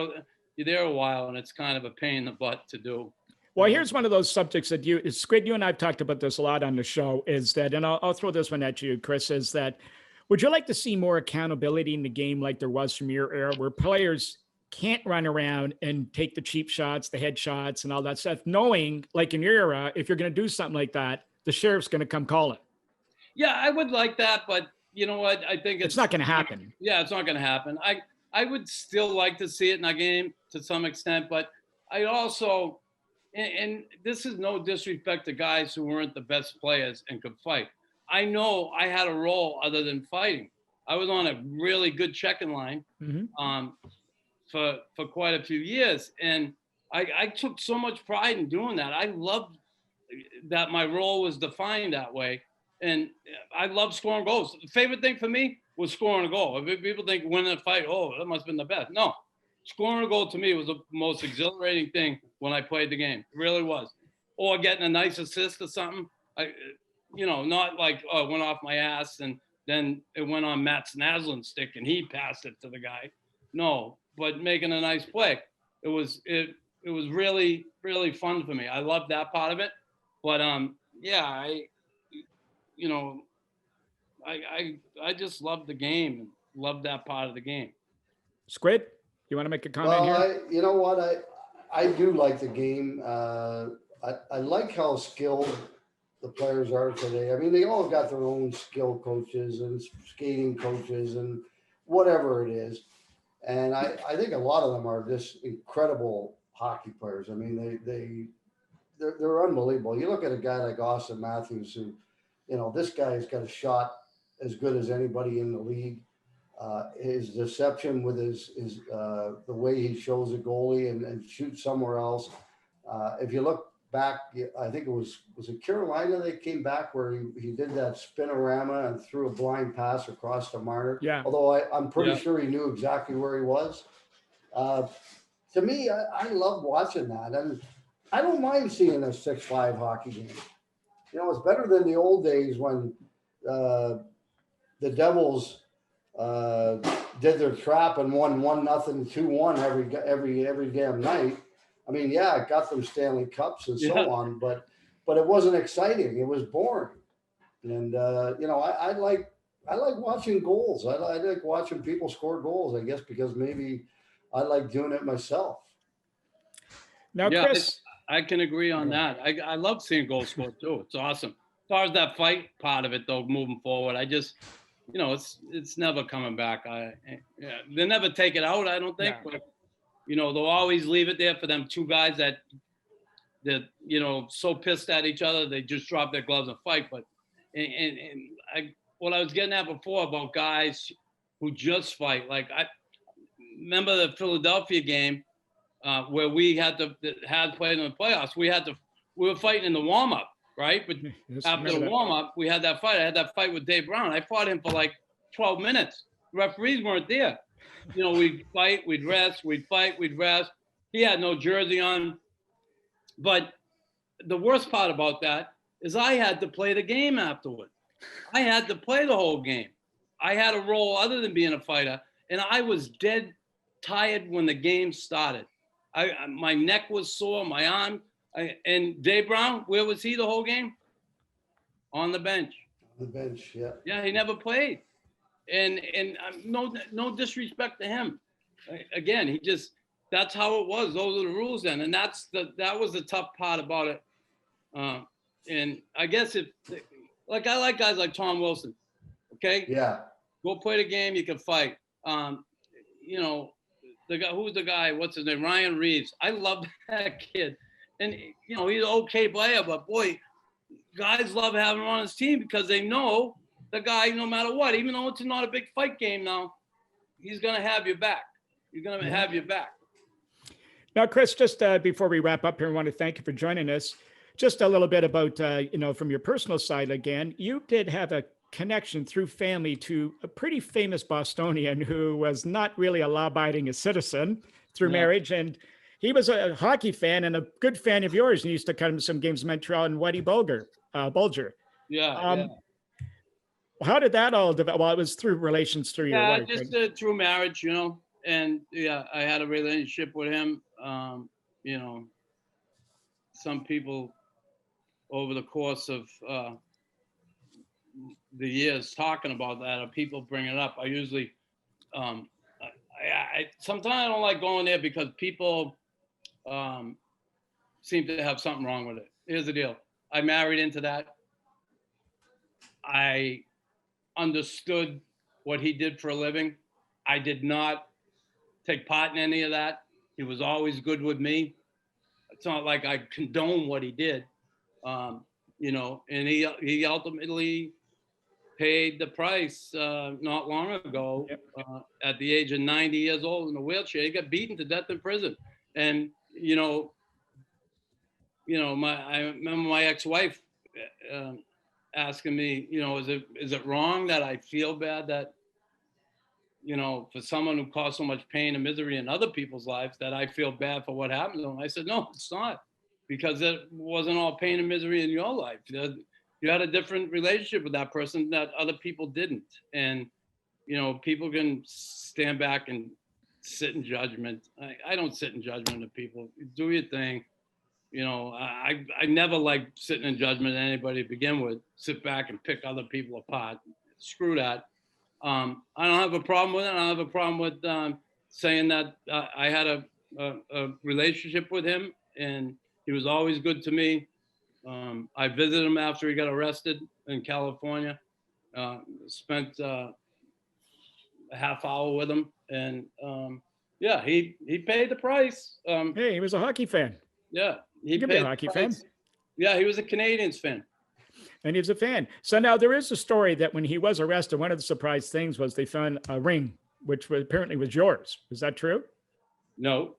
you're there a while and it's kind of a pain in the butt to do. Well, here's one of those subjects that Squid, you and I've talked about this a lot on the show, is that, and I'll throw this one at you, Chris, is that, would you like to see more accountability in the game like there was from your era, where players can't run around and take the cheap shots, the head shots and all that stuff, knowing, like in your era, if you're going to do something like that, the sheriff's going to come call it? Yeah, I would like that, but you know what? I think it's not going to happen. Yeah, it's not going to happen. I would still like to see it in a game to some extent, but I also, and this is no disrespect to guys who weren't the best players and could fight. I know I had a role other than fighting. I was on a really good checking line for quite a few years. And I took so much pride in doing that. I loved that my role was defined that way. And I love scoring goals. The favorite thing for me was scoring a goal. If people think winning a fight, that must have been the best. No, scoring a goal to me was the most exhilarating thing when I played the game. It really was. Or getting a nice assist or something. Not like, it went off my ass and then it went on Matt Snaslin's stick and he passed it to the guy. No, but making a nice play. It was really, really fun for me. I loved that part of it. But I just love the game. loved that part of the game. Squid, you want to make a comment here? Well, you know what? I do like the game. I like how skilled the players are today. I mean, they all got their own skill coaches and skating coaches and whatever it is. And I think a lot of them are just incredible hockey players. I mean, they're unbelievable. You look at a guy like Austin Matthews, who, you know, this guy's got a shot as good as anybody in the league. His deception with his the way he shows a goalie and shoots somewhere else. If you look back, I think was it Carolina they came back where he did that spinorama and threw a blind pass across to Marner. Yeah. Although I'm pretty sure he knew exactly where he was. To me, I love watching that, and I don't mind seeing a 6-5 hockey game. You know, it's better than the old days when the Devils did their trap and won 1-0, 2-1 every damn night. I mean, yeah, it got them Stanley Cups and so on, but it wasn't exciting. It was boring. And you know, I like watching goals. I like watching people score goals, I guess, because maybe I like doing it myself. Now, Chris, I can agree on that. I love seeing goals scored too. It's awesome. As far as that fight part of it, though, moving forward, I just, you know, it's never coming back. They never take it out, I don't think. No. But you know, they'll always leave it there for them two guys that you know, so pissed at each other they just drop their gloves and fight. But what I was getting at before about guys who just fight, like I remember the Philadelphia game where we had played in the playoffs. We were fighting in the warm up, right? But after the warm up, we had that fight. I had that fight with Dave Brown. I fought him for like 12 minutes. The referees weren't there. You know, we'd fight, we'd rest, we'd fight, we'd rest. He had no jersey on. But the worst part about that is I had to play the game afterward. I had to play the whole game. I had a role other than being a fighter, and I was dead tired when the game started. My neck was sore, my arm. And Dave Brown, where was he the whole game? On the bench. On the bench, yeah. Yeah, he never played. And no disrespect to him. Again, that's how it was. Those are the rules then. And that was the tough part about it. And I guess I like guys like Tom Wilson. Okay? Yeah. Go play the game, you can fight. You know, who's the guy? What's his name? Ryan Reeves. I love that kid. And, you know, he's an okay player, but boy, guys love having him on his team because they know the guy, no matter what, even though it's not a big fight game now, he's going to have your back. You're going to have your back. Now, Chris, just before we wrap up here, I want to thank you for joining us. Just a little bit about, you know, from your personal side again, you did have a connection through family to a pretty famous Bostonian who was not really a law-abiding citizen through marriage. And he was a hockey fan and a good fan of yours. And he used to come to some games in Montreal and Whitey Bulger. Yeah. How did that all develop? Well, it was through relations through your wife. Just through marriage, you know. And I had a relationship with him. You know, some people over the course of the years talking about that, or people bring it up. I usually, sometimes I don't like going there because people seem to have something wrong with it. Here's the deal. I married into that. I understood what he did for a living. I did not take part in any of that. He was always good with me. It's not like I condone what he did, you know, and he ultimately paid the price not long ago at the age of 90 years old in a wheelchair. He got beaten to death in prison. And, you know, I remember my ex-wife asking me, you know, is it wrong that I feel bad that, you know, for someone who caused so much pain and misery in other people's lives, that I feel bad for what happened to them? I said, no, it's not, because it wasn't all pain and misery in your life. You had a different relationship with that person that other people didn't. And, you know, people can stand back and sit in judgment. I don't sit in judgment of people. Do your thing. You know, I never liked sitting in judgment of anybody to begin with. Sit back and pick other people apart. Screw that. I don't have a problem with it. I don't have a problem with saying that I had a relationship with him, and he was always good to me. I visited him after he got arrested in California. Spent a half hour with him, and yeah, he paid the price. Hey, he was a hockey fan. Yeah, he could be a hockey fan. Yeah, he was a Canadiens fan. And he was a fan. So now there is a story that when he was arrested, one of the surprise things was they found a ring, which apparently was yours. Is that true? No.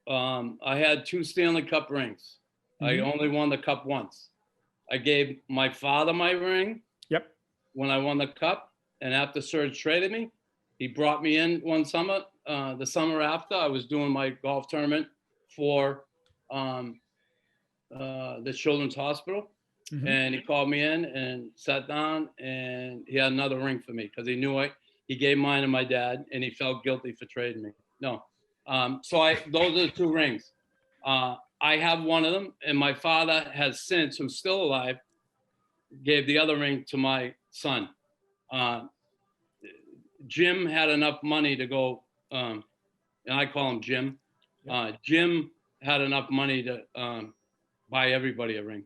I had 2 Stanley Cup rings. I only won the cup once. I gave my father my ring. Yep. When I won the cup, and after Serge traded me, he brought me in one summer. The summer after, I was doing my golf tournament for the Children's Hospital. And he called me in and sat down, and he had another ring for me because he knew he gave mine to my dad, and he felt guilty for trading me. No. So those are the 2 rings. I have one of them, and my father has since, who's still alive, gave the other ring to my son. Jim had enough money to go, and I call him Jim. Jim had enough money to buy everybody a ring.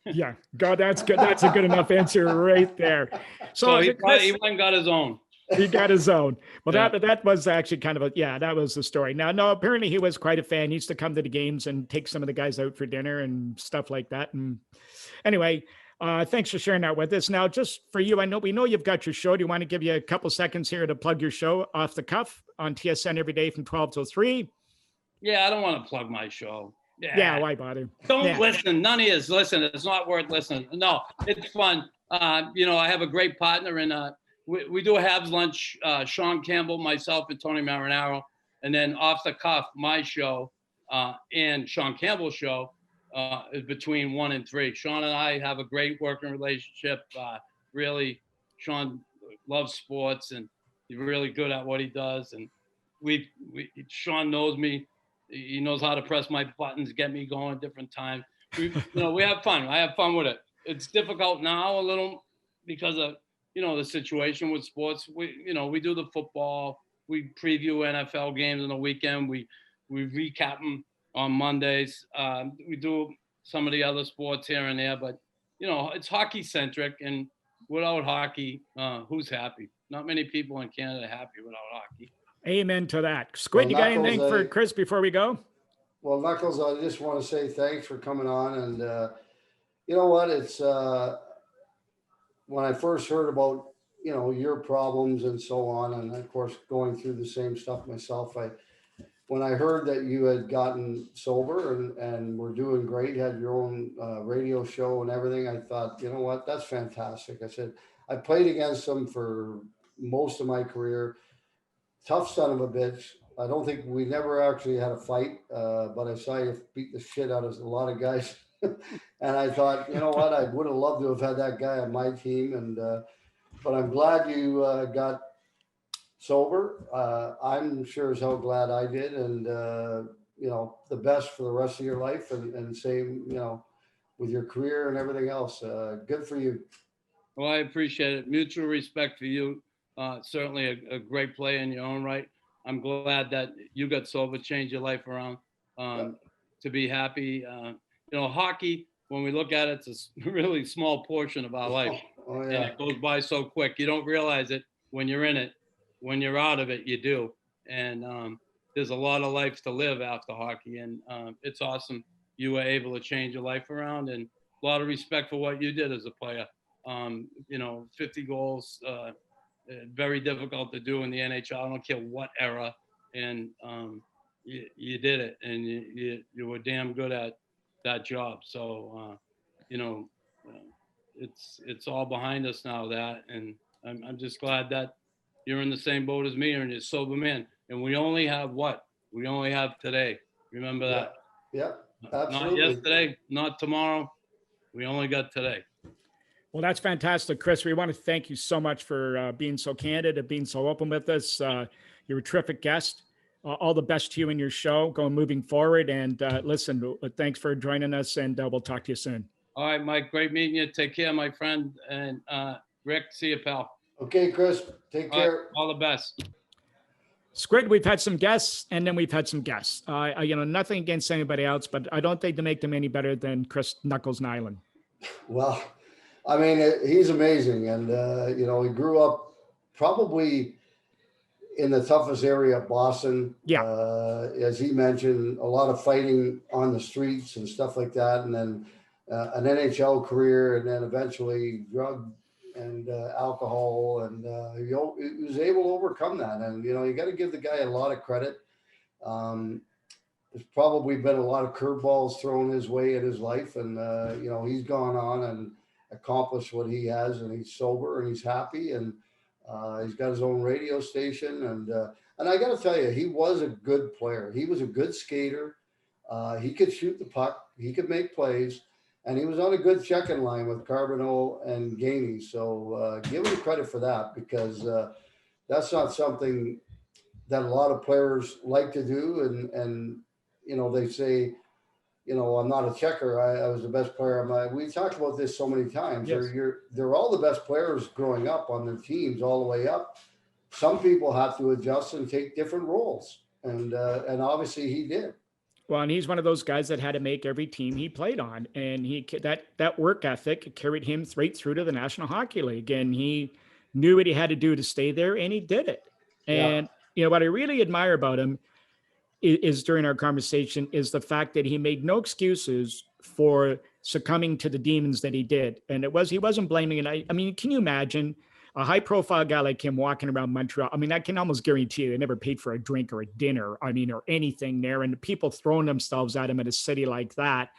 Yeah, God, that's good. That's a good enough answer right there. So he went and got his own. He got his own. Well, Yeah. that was actually kind of that was the story. Now, no, apparently he was quite a fan. He used to come to the games and take some of the guys out for dinner and stuff like that. And anyway, thanks for sharing that with us. Now, just for you, we know you've got your show. Do you want to give you a couple seconds here to plug your show off the cuff on TSN every day from 12 till 3? Yeah, I don't want to plug my show. Yeah, why bother? Don't listen. None of you listen. It's not worth listening. No, it's fun. I have a great partner, and we do a Habs lunch. Sean Campbell, myself, and Tony Marinaro, and then off the cuff, my show and Sean Campbell's show is between 1 and 3. Sean and I have a great working relationship. Really, Sean loves sports, and he's really good at what he does. And Sean knows me. He knows how to press my buttons, get me going at different times. We have fun. I have fun with it. It's difficult now a little because of, the situation with sports. We do the football. We preview NFL games on the weekend. We recap them on Mondays. We do some of the other sports here and there, but, it's hockey centric. And without hockey, who's happy? Not many people in Canada are happy without hockey. Amen to that. Squid, you got anything for Chris before we go? Well, Knuckles, I just want to say thanks for coming on. And you know what? It's when I first heard about, your problems and so on, and of course, going through the same stuff myself, when I heard that you had gotten sober and were doing great, had your own radio show and everything, I thought, you know what? That's fantastic. I said, I played against him for most of my career. Tough son of a bitch. I don't think we never actually had a fight, but I saw you beat the shit out of a lot of guys. And I thought, you know what? I would have loved to have had that guy on my team. And but I'm glad you got sober. I'm sure as hell glad I did. And, the best for the rest of your life and same, with your career and everything else. Good for you. Well, I appreciate it. Mutual respect for you. Certainly a great player in your own right. I'm glad that you got sober, changed your life around to be happy. Hockey, when we look at it, it's a really small portion of our life. Oh, yeah. And it goes by so quick. You don't realize it when you're in it. When you're out of it, you do. And there's a lot of life to live after hockey. And it's awesome you were able to change your life around. And a lot of respect for what you did as a player. 50 goals, very difficult to do in the NHL. I don't care what era. And you did it. And you were damn good at that job. So, it's all behind us now, that. And I'm just glad that you're in the same boat as me and you're a sober man. And we only have what? We only have today. Remember that. Yeah, absolutely. Not yesterday, not tomorrow. We only got today. Well, that's fantastic, Chris. We want to thank you so much for being so candid and being so open with us. You're a terrific guest. All the best to you in your show moving forward. And listen, thanks for joining us, and we'll talk to you soon. All right, Mike, great meeting you. Take care, my friend. And Rick, see you, pal. Okay, Chris, take care. All the best. Squid, we've had some guests, and then we've had some guests. Nothing against anybody else, but I don't think they make them any better than Chris Knuckles Nilan. Well, I mean, he's amazing. And, he grew up probably in the toughest area of Boston. Yeah. As he mentioned, a lot of fighting on the streets and stuff like that. And then an NHL career, and then eventually drug and alcohol. And he was able to overcome that. And, you got to give the guy a lot of credit. There's probably been a lot of curveballs thrown his way in his life. And, he's gone on and accomplished what he has, and he's sober and he's happy. And he's got his own radio station. And I got to tell you, he was a good player. He was a good skater. He could shoot the puck. He could make plays. And he was on a good checking line with Carbonneau and Gainey. So give him credit for that, because that's not something that a lot of players like to do. And they say, I'm not a checker. I was the best player. We talked about this so many times. Yes. They're all the best players growing up on their teams all the way up. Some people have to adjust and take different roles. And obviously he did. Well, and he's one of those guys that had to make every team he played on, and that work ethic carried him right through to the National Hockey League. And he knew what he had to do to stay there, and he did it. And what I really admire about him is during our conversation is the fact that he made no excuses for succumbing to the demons that he did. And he wasn't blaming it. I mean, can you imagine a high profile guy like him walking around Montreal? I mean, I can almost guarantee you they never paid for a drink or a dinner, or anything there. And people throwing themselves at him in a city like that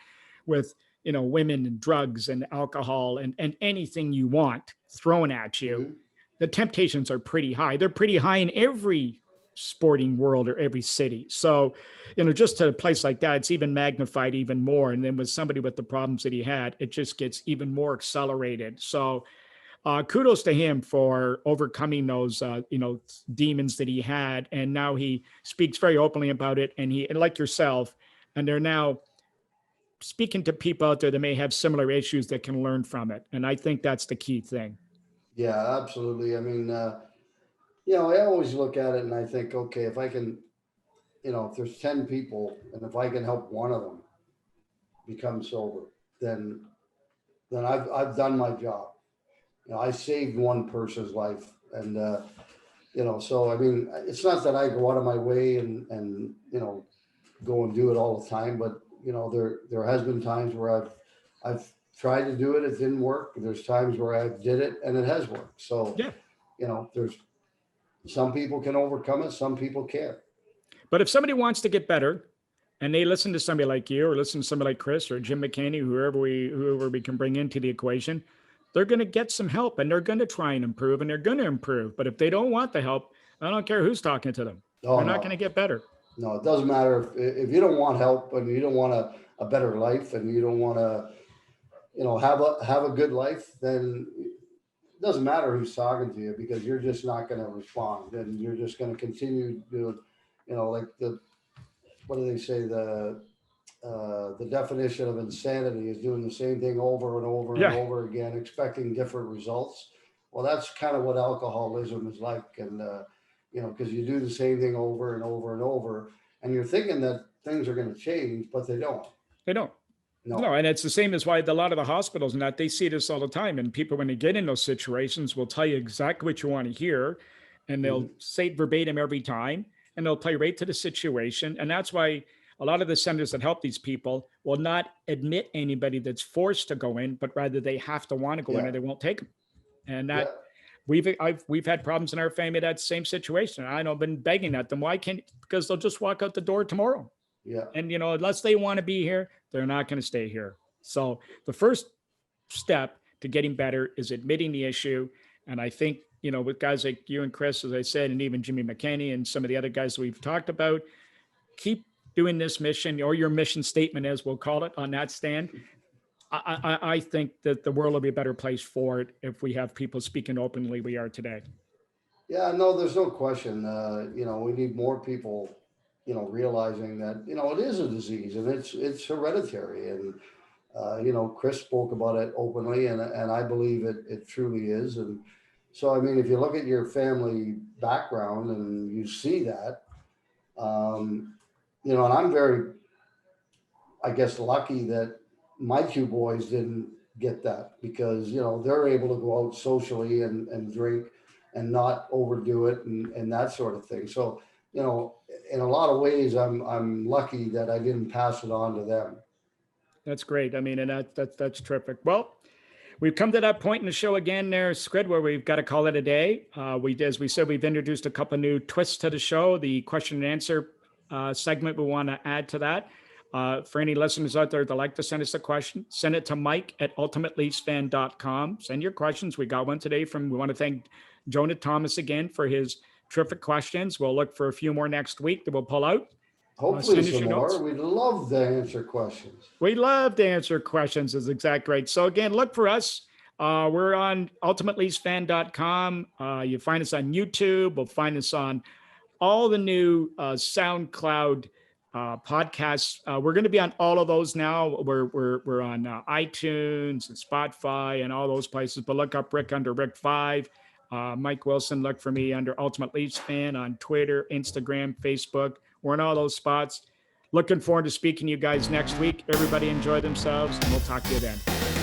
with, women and drugs and alcohol and anything you want thrown at you. Mm-hmm. The temptations are pretty high. They're pretty high in every sporting world or every city. So, just to a place like that, it's even magnified even more. And then with somebody with the problems that he had, it just gets even more accelerated. So kudos to him for overcoming those, demons that he had. And now he speaks very openly about it. And like yourself, and they're now speaking to people out there that may have similar issues that can learn from it. And I think that's the key thing. Yeah, absolutely. I mean, I always look at it and I think, okay, if I can, if there's 10 people and if I can help one of them become sober, then I've done my job. I saved one person's life. And, so, I mean, it's not that I go out of my way and go and do it all the time, but, there has been times where I've tried to do it. It didn't work. There's times where I did it and it has worked. So, yeah. There's some people can overcome it. Some people can't. But if somebody wants to get better and they listen to somebody like you or listen to somebody like Chris or Jim McKinney, whoever we can bring into the equation, they're going to get some help and they're going to try and improve and they're going to improve. But if they don't want the help, I don't care who's talking to them. They're not going to get better. No, it doesn't matter if you don't want help and you don't want a better life and you don't want to, have a good life, then it doesn't matter who's talking to you, because you're just not going to respond and you're just going to continue doing, like what do they say? The definition of insanity is doing the same thing over and over and over again, expecting different results. Well, that's kind of what alcoholism is like. And, because you do the same thing over and over and over, and you're thinking that things are going to change, but they don't. They don't. No, and it's the same as why a lot of the hospitals and that they see this all the time. And people, when they get in those situations, will tell you exactly what you want to hear, and they'll say it verbatim every time, and they'll play right to the situation. And that's why a lot of the centers that help these people will not admit anybody that's forced to go in, but rather they have to want to go in, or they won't take them. And that we've had problems in our family, that same situation. I know I've been begging at them. Why can't? Because they'll just walk out the door tomorrow. Yeah. And, unless they want to be here, they're not going to stay here. So the first step to getting better is admitting the issue. And I think, with guys like you and Chris, as I said, and even Jimmy McKinney and some of the other guys that we've talked about, keep doing this mission, or your mission statement, as we'll call it, on that stand. I think that the world will be a better place for it if we have people speaking openly we are today. Yeah, no, there's no question. We need more people realizing that, it is a disease and it's hereditary. And, Chris spoke about it openly, and I believe it truly is. And, So, I mean, if you look at your family background and you see that, you know, and I'm very, I guess, lucky that my two boys didn't get that because, you know, they're able to go out socially and drink and not overdo it and that sort of thing. So, you know, in a lot of ways, I'm lucky that I didn't pass it on to them. That's great. I mean, and that's terrific. Well, we've come to that point in the show again there, Squid, where we've got to call it a day. As we said, we've introduced a couple of new twists to the show. The question and answer segment, we want to add to that. For any listeners out there that like to send us a question, send it to mike@ultimateleafsfan.com. Send your questions. We got one today we want to thank Jonah Thomas again for his terrific questions. We'll look for a few more next week that we'll pull out. Hopefully some more. We'd love to answer questions. We love to answer questions is exactly right. So again, look for us. We're on ultimateleafsfan.com. You find us on YouTube. We'll find us on all the new SoundCloud podcasts. We're going to be on all of those now. We're on iTunes and Spotify and all those places. But look up Rick under Rick 5. Mike Wilson, look for me under Ultimate Leafs Fan on Twitter, Instagram, Facebook. We're in all those spots. Looking forward to speaking to you guys next week. Everybody enjoy themselves, and we'll talk to you then.